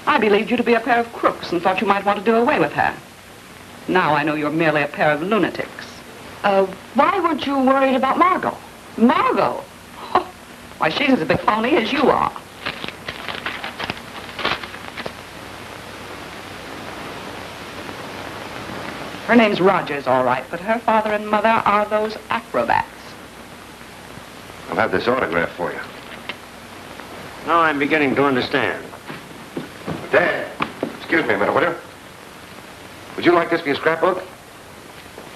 I believed you to be a pair of crooks and thought you might want to do away with her. Now I know you're merely a pair of lunatics. Why weren't you worried about Margot? Margot? Oh, why, she's as big phony as you are. Her name's Rogers, all right, but her father and mother are those acrobats. I'll have this autograph for you. Now I'm beginning to understand. Dad, excuse me a minute, will you? Would you like this for your scrapbook?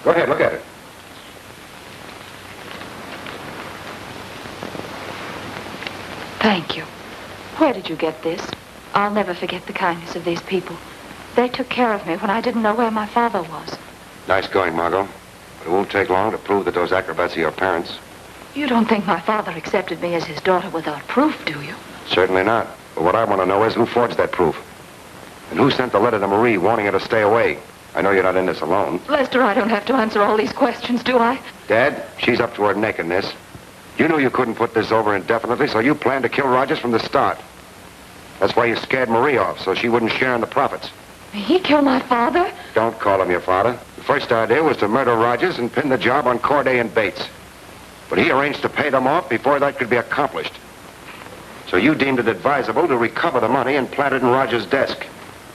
Go ahead, look at it. Thank you. Where did you get this? I'll never forget the kindness of these people. They took care of me when I didn't know where my father was. Nice going, Margot. But it won't take long to prove that those acrobats are your parents. You don't think my father accepted me as his daughter without proof, do you? Certainly not. But what I want to know is who forged that proof? And who sent the letter to Marie warning her to stay away? I know you're not in this alone. Lester, I don't have to answer all these questions, do I? Dad, she's up to her neck in this. You knew you couldn't put this over indefinitely, so you planned to kill Rogers from the start. That's why you scared Marie off, so she wouldn't share in the profits. He killed my father? Don't call him your father. The first idea was to murder Rogers and pin the job on Corday and Bates. But he arranged to pay them off before that could be accomplished. So you deemed it advisable to recover the money and plant it in Rogers' desk.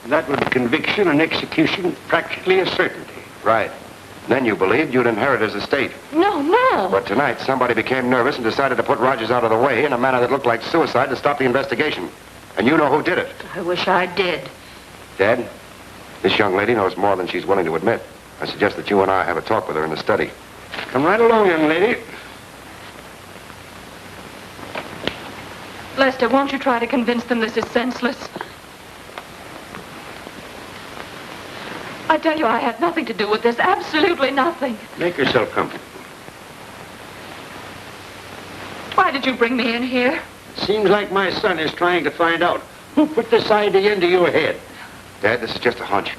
That would be conviction and execution practically a certainty. Right. Then you believed you'd inherit his estate. No. But tonight, somebody became nervous and decided to put Rogers out of the way in a manner that looked like suicide to stop the investigation. And you know who did it. I wish I did. Dad, this young lady knows more than she's willing to admit. I suggest that you and I have a talk with her in the study. Come right along, young lady. Lester, won't you try to convince them this is senseless? I tell you, I had nothing to do with this. Absolutely nothing. Make yourself comfortable. Why did you bring me in here? Seems like my son is trying to find out who put this idea into your head. Dad, this is just a hunch.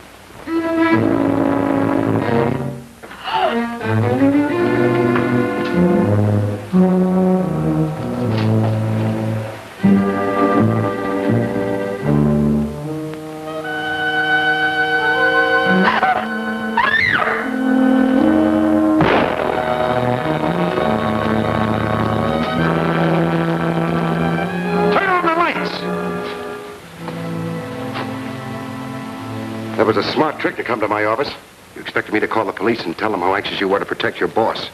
a smart trick to come to my office. You expected me to call the police and tell them how anxious you were to protect your boss.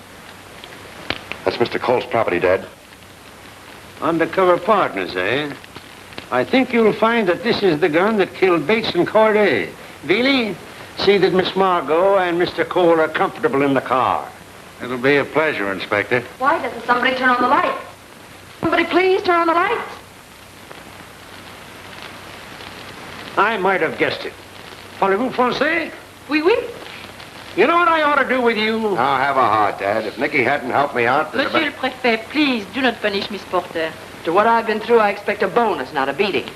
That's Mr. Cole's property, Dad. Undercover partners, eh? I think you'll find that this is the gun that killed Bates and Corday. Veely, see that Miss Margot and Mr. Cole are comfortable in the car. It'll be a pleasure, Inspector. Why doesn't somebody turn on the light? Somebody please turn on the lights. I might have guessed it. Parlez-vous français? Oui, oui. You know what I ought to do with you? Now, have a heart, Dad. If Nicky hadn't helped me out... Monsieur le Préfet, please do not punish Miss Porter. After what I've been through, I expect a bonus, not a beating.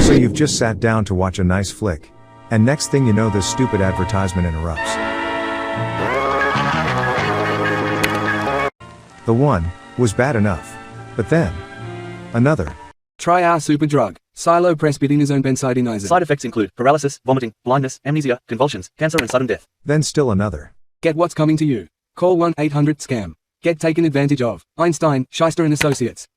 So you've just sat down to watch a nice flick, and next thing you know this stupid advertisement interrupts. The one was bad enough, but then another. Try our super drug, Silo-Presbytinazone benzodiazepine. Side effects include paralysis, vomiting, blindness, amnesia, convulsions, cancer and sudden death. Then still another. Get what's coming to you. Call 1-800-SCAM. Get taken advantage of. Einstein, Shyster and Associates.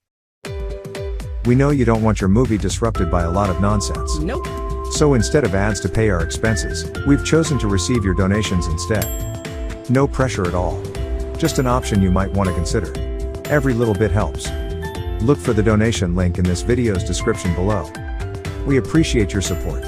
We know you don't want your movie disrupted by a lot of nonsense. Nope. So instead of ads to pay our expenses, we've chosen to receive your donations instead. No pressure at all. Just an option you might want to consider. Every little bit helps. Look for the donation link in this video's description below. We appreciate your support.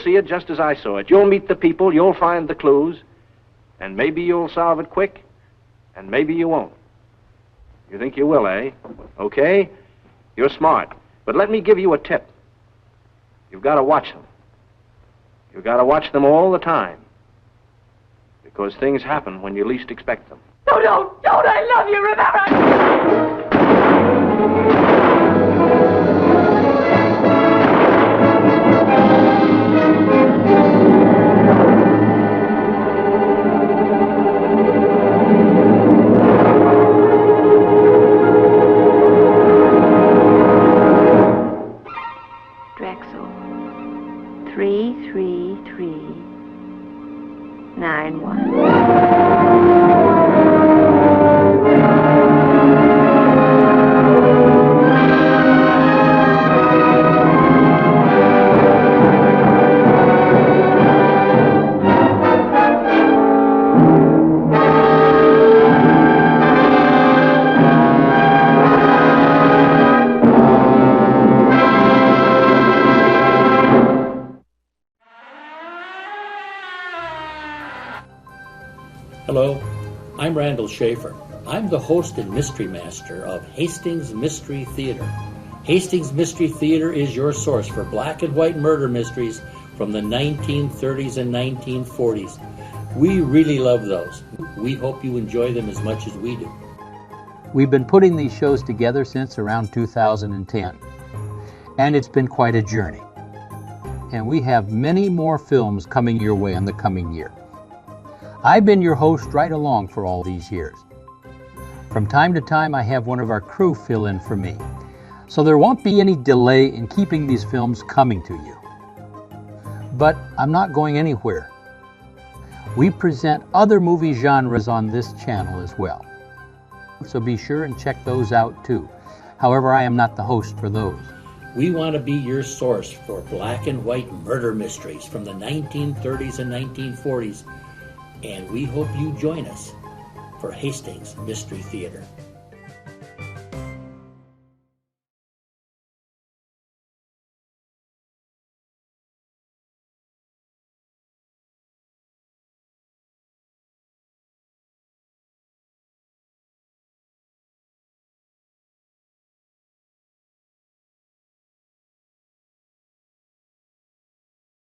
It just as I saw it. You'll meet the people, you'll find the clues, and maybe you'll solve it quick, and maybe you won't. You think you will, eh? Okay? You're smart. But let me give you a tip. You've got to watch them. You've got to watch them all the time. Because things happen when you least expect them. No, don't! I love you, Rivera! Drexel. 333-911. Hello, I'm Randall Schaefer. I'm the host and mystery master of Hastings Mystery Theater. Hastings Mystery Theater is your source for black and white murder mysteries from the 1930s and 1940s. We really love those. We hope you enjoy them as much as we do. We've been putting these shows together since around 2010, and it's been quite a journey. And we have many more films coming your way in the coming year. I've been your host right along for all these years. From time to time, I have one of our crew fill in for me, so there won't be any delay in keeping these films coming to you. But I'm not going anywhere. We present other movie genres on this channel as well, so be sure and check those out too. However, I am not the host for those. We want to be your source for black and white murder mysteries from the 1930s and 1940s, and we hope you join us for Hastings Mystery Theater.